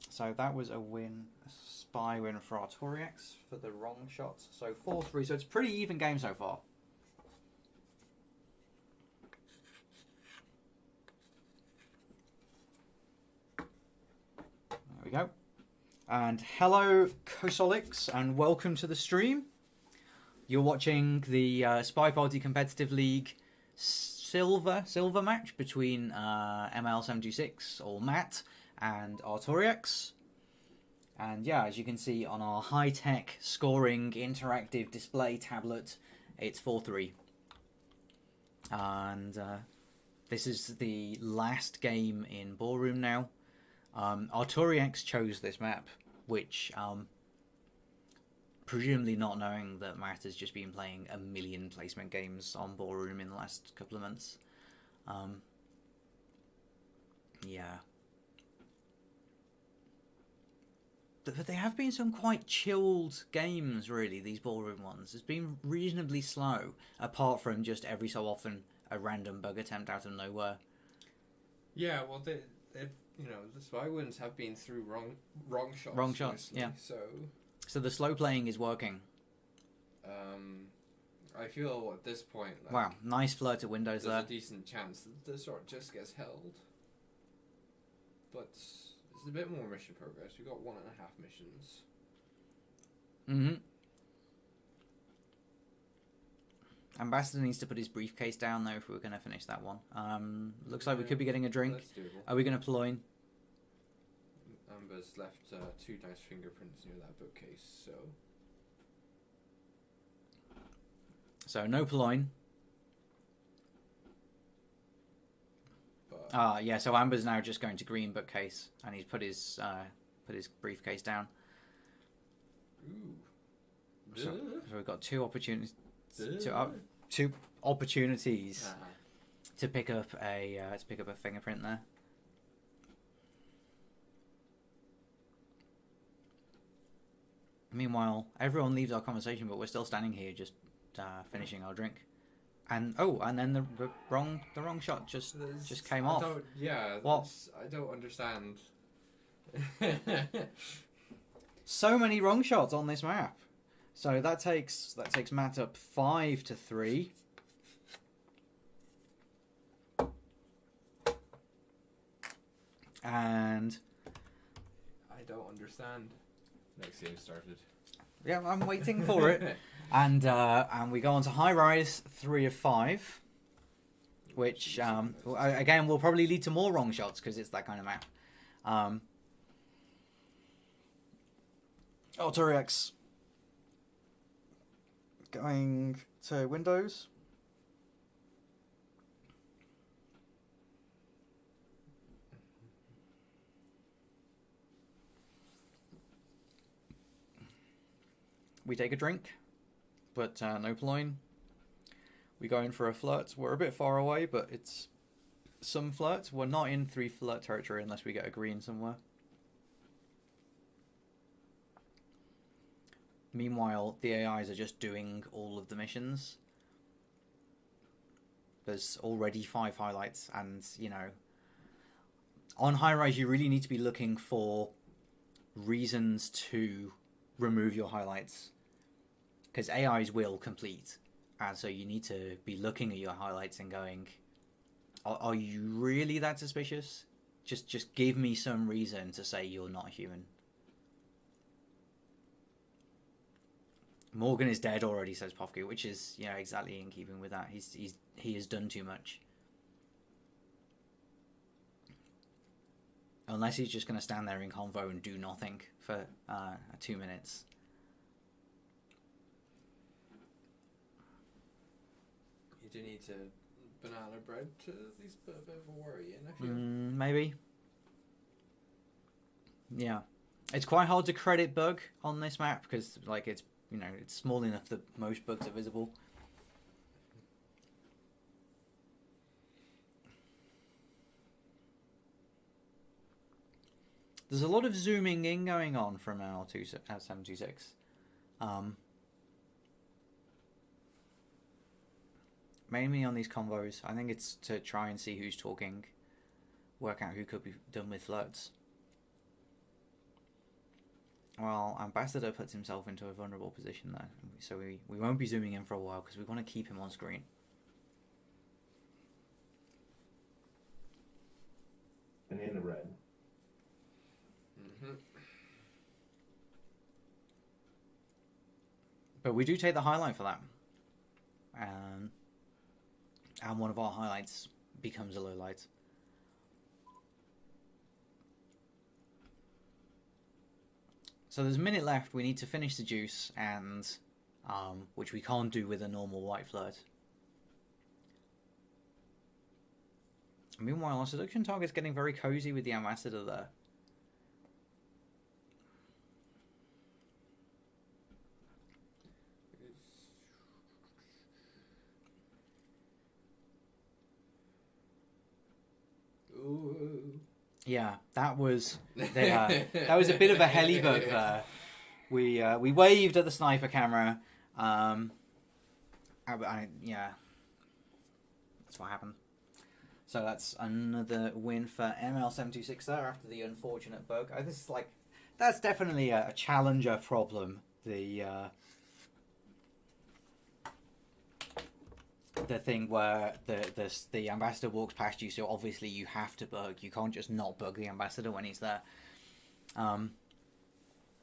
So that was a win, a spy win for Artoriax for the wrong shot. So 4-3. So it's a pretty even game so far. There we go. And hello, Kosolix, and welcome to the stream. You're watching the Spy Party Competitive League silver match between ML726 or Matt and Artoriax. And yeah, as you can see on our high-tech scoring interactive display tablet, it's 4-3. And this is the last game in Ballroom now. Artoriax chose this map which presumably not knowing that Matt has just been playing a million placement games on Ballroom in the last couple of months. Yeah. But they have been some quite chilled games, really, these Ballroom ones. It's been reasonably slow, apart from just every so often a random bug attempt out of nowhere. Yeah, well, they you know, the spy wins have been through wrong shots. Wrong shots, mostly, yeah. So the slow playing is working. I feel at this point, like, Wow, nice flirt to windows there's there. a decent chance that the sort just gets held. But it's a bit more mission progress. We've got 1.5 missions. Mm-hmm. Ambassador needs to put his briefcase down, though, if we're going to finish that one. Looks like we could be getting a drink. That's doable. Are we going to Ployne? Amber's left 2 nice fingerprints near that bookcase, so... So, no Ployne. But Yeah, so Amber's now just going to green bookcase, and he's put his briefcase down. Ooh. So we've got 2 opportunities... Two opportunities to pick up a fingerprint there. Meanwhile, everyone leaves our conversation, but we're still standing here just finishing our drink. And then the wrong shot just came off. What? I don't understand. So many wrong shots on this map. So that takes Matt up 5-3. And I don't understand. Next game started. yeah, I'm waiting for it. And we go on to high rise 3 of 5, which again will probably lead to more wrong shots because it's that kind of map. Autorex going to Windows. We take a drink, but no Ployne. We go in for a flirt. We're a bit far away, but it's some flirt. We're not in 3 flirt territory unless we get a green somewhere. Meanwhile, the AIs are just doing all of the missions. There's already 5 highlights, and, you know, on high rise you really need to be looking for reasons to remove your highlights, because AIs will complete, and so you need to be looking at your highlights and going, are you really that suspicious? Just give me some reason to say you're not human. Morgan is dead already, says Pofke, which is, you know, exactly in keeping with that. He has done too much. Unless he's just going to stand there in convo and do nothing for 2 minutes. You do need to banana bread to at least put a bit of a worry in, I feel. Maybe. Yeah. It's quite hard to credit bug on this map because, like, it's, you know, it's small enough that most bugs are visible. There's a lot of zooming in going on from our 726. Mainly on these convos. I think it's to try and see who's talking, work out who could be done with flirts. Well, Ambassador puts himself into a vulnerable position there, so we won't be zooming in for a while because we want to keep him on screen. And in the red. But we do take the highlight for that. And one of our highlights becomes a low light. So there's a minute left. We need to finish the juice, and which we can't do with a normal white flirt. Meanwhile, our seduction target's getting very cozy with the ambassador there. Yeah, that was that was a bit of a helibug there. We waved at the sniper camera. Yeah, that's what happened. So that's another win for ML726 there after the unfortunate bug. This is like, that's definitely a challenger problem. The thing where the ambassador walks past you, so obviously you have to bug. You can't just not bug the ambassador when he's there.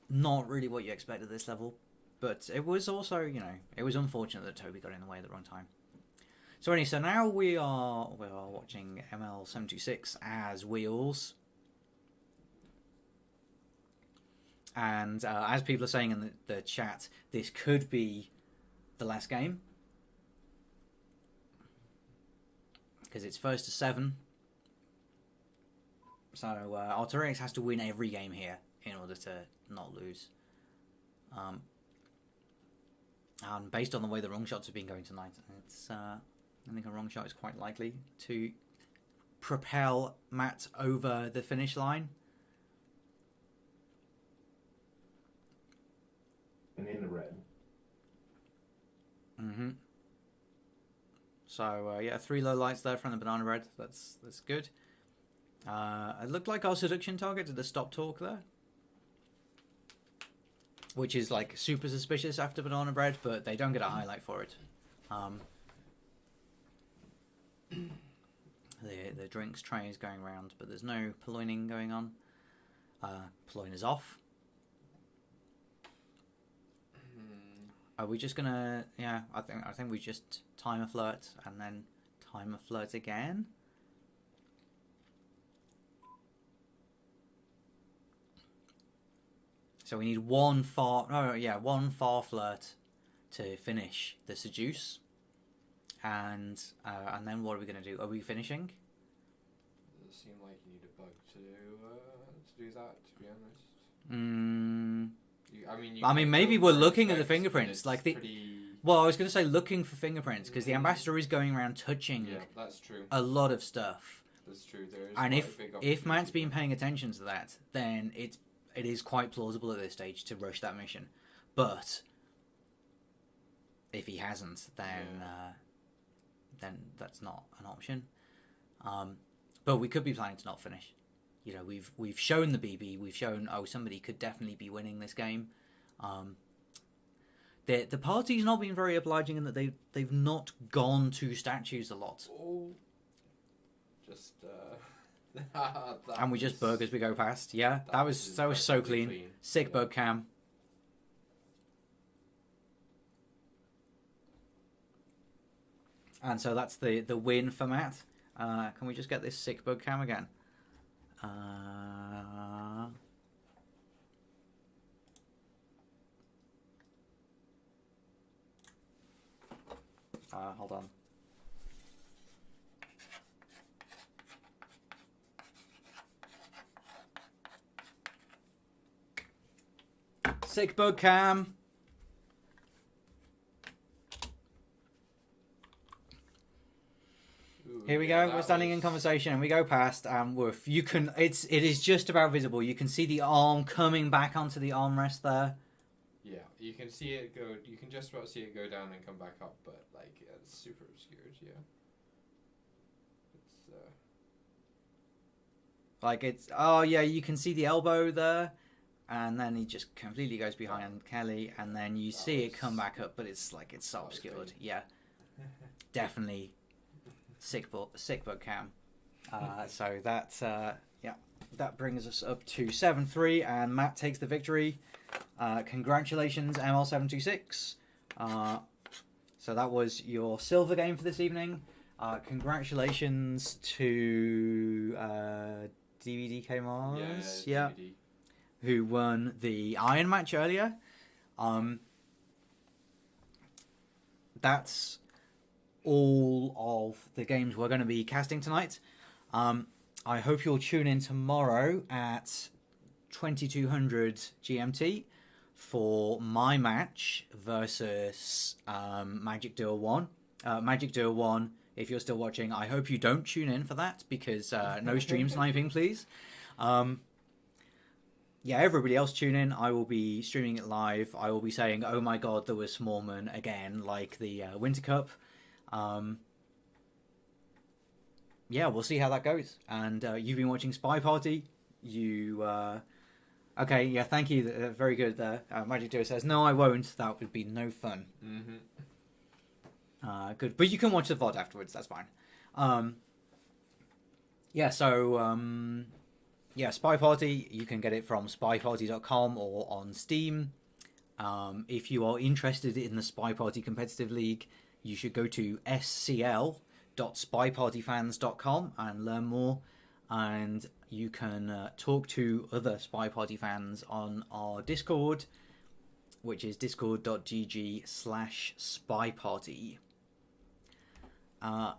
Not really what you expect at this level, but it was also, you know, it was unfortunate that Toby got in the way at the wrong time. So anyway, so now we are watching ML726 as Wheels, and as people are saying in the chat, this could be the last game because it's first to 7. So Arturix has to win every game here in order to not lose. And based on the way the wrong shots have been going tonight, it's I think a wrong shot is quite likely to propel Matt over the finish line. And in the red. Mm-hmm. So yeah, 3 low lights there from the banana red. That's good. It looked like our seduction target did the stop talk there, which is like super suspicious after banana bread, but they don't get a highlight for it. The drinks tray is going around, but there's no purloining going on. Purloin is off. Are we just gonna? Yeah, I think we just time a flirt and then time a flirt again. So we need one far flirt to finish the seduce, and then what are we gonna do? Are we finishing? Does it seem like you need a bug to do that? To be honest. I mean, maybe we're looking at the fingerprints, like the. Pretty... Well, I was going to say looking for fingerprints because the ambassador is going around touching. Yeah, that's true. A lot of stuff. That's true. There is. And quite a big if Matt's been opportunity paying attention to that, then it is quite plausible at this stage to rush that mission. But if he hasn't, then that's not an option. But we could be planning to not finish. You know, we've shown the BB. We've shown somebody could definitely be winning this game. The party's not been very obliging in that they've not gone to statues a lot. Oh, just and we just bug as we go past. Yeah, that was so clean. Sick bug cam. And so that's the win for Matt. Can we just get this sick bug cam again? Hold on. Sick bug cam. Here we go. We're standing in conversation, and we go past. Woof. It is just about visible. You can see the arm coming back onto the armrest there. Yeah, you can see it go. You can just about see it go down and come back up, but like it's super obscured. Yeah. It's oh yeah, you can see the elbow there, and then he just completely goes behind Kelly, and then you see it come back up, but it's so obscured. Yeah, definitely. Sick bug cam. So that that brings us up to 7-3, and Matt takes the victory. Congratulations, ML726. So that was your silver game for this evening. Congratulations to dbdkmezz, DVD. Who won the iron match earlier. That's all of the games we're going to be casting tonight. I hope you'll tune in tomorrow at 2200 GMT for my match versus Magic Duel 1. Magic Duel 1 if you're still watching, I hope you don't tune in for that, because no stream sniping, please. Yeah, everybody else tune in. I will be streaming it live. I will be saying, oh my god, there was Smallman again, like the Winter Cup. Yeah, we'll see how that goes. And you've been watching Spy Party. You... Okay, yeah, thank you. Very good there. Magic Duo says, no, I won't. That would be no fun. Good. But you can watch the VOD afterwards. That's fine. Yeah, so... yeah, Spy Party, you can get it from spyparty.com or on Steam. If you are interested in the Spy Party Competitive League, you should go to scl.spypartyfans.com and learn more. And you can talk to other Spy Party fans on our Discord, which is discord.gg/spyparty. Yeah.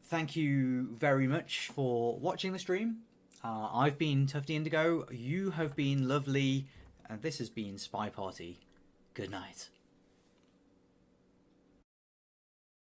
Thank you very much for watching the stream. I've been Tufty Indigo. You have been lovely. And this has been Spy Party. Good night.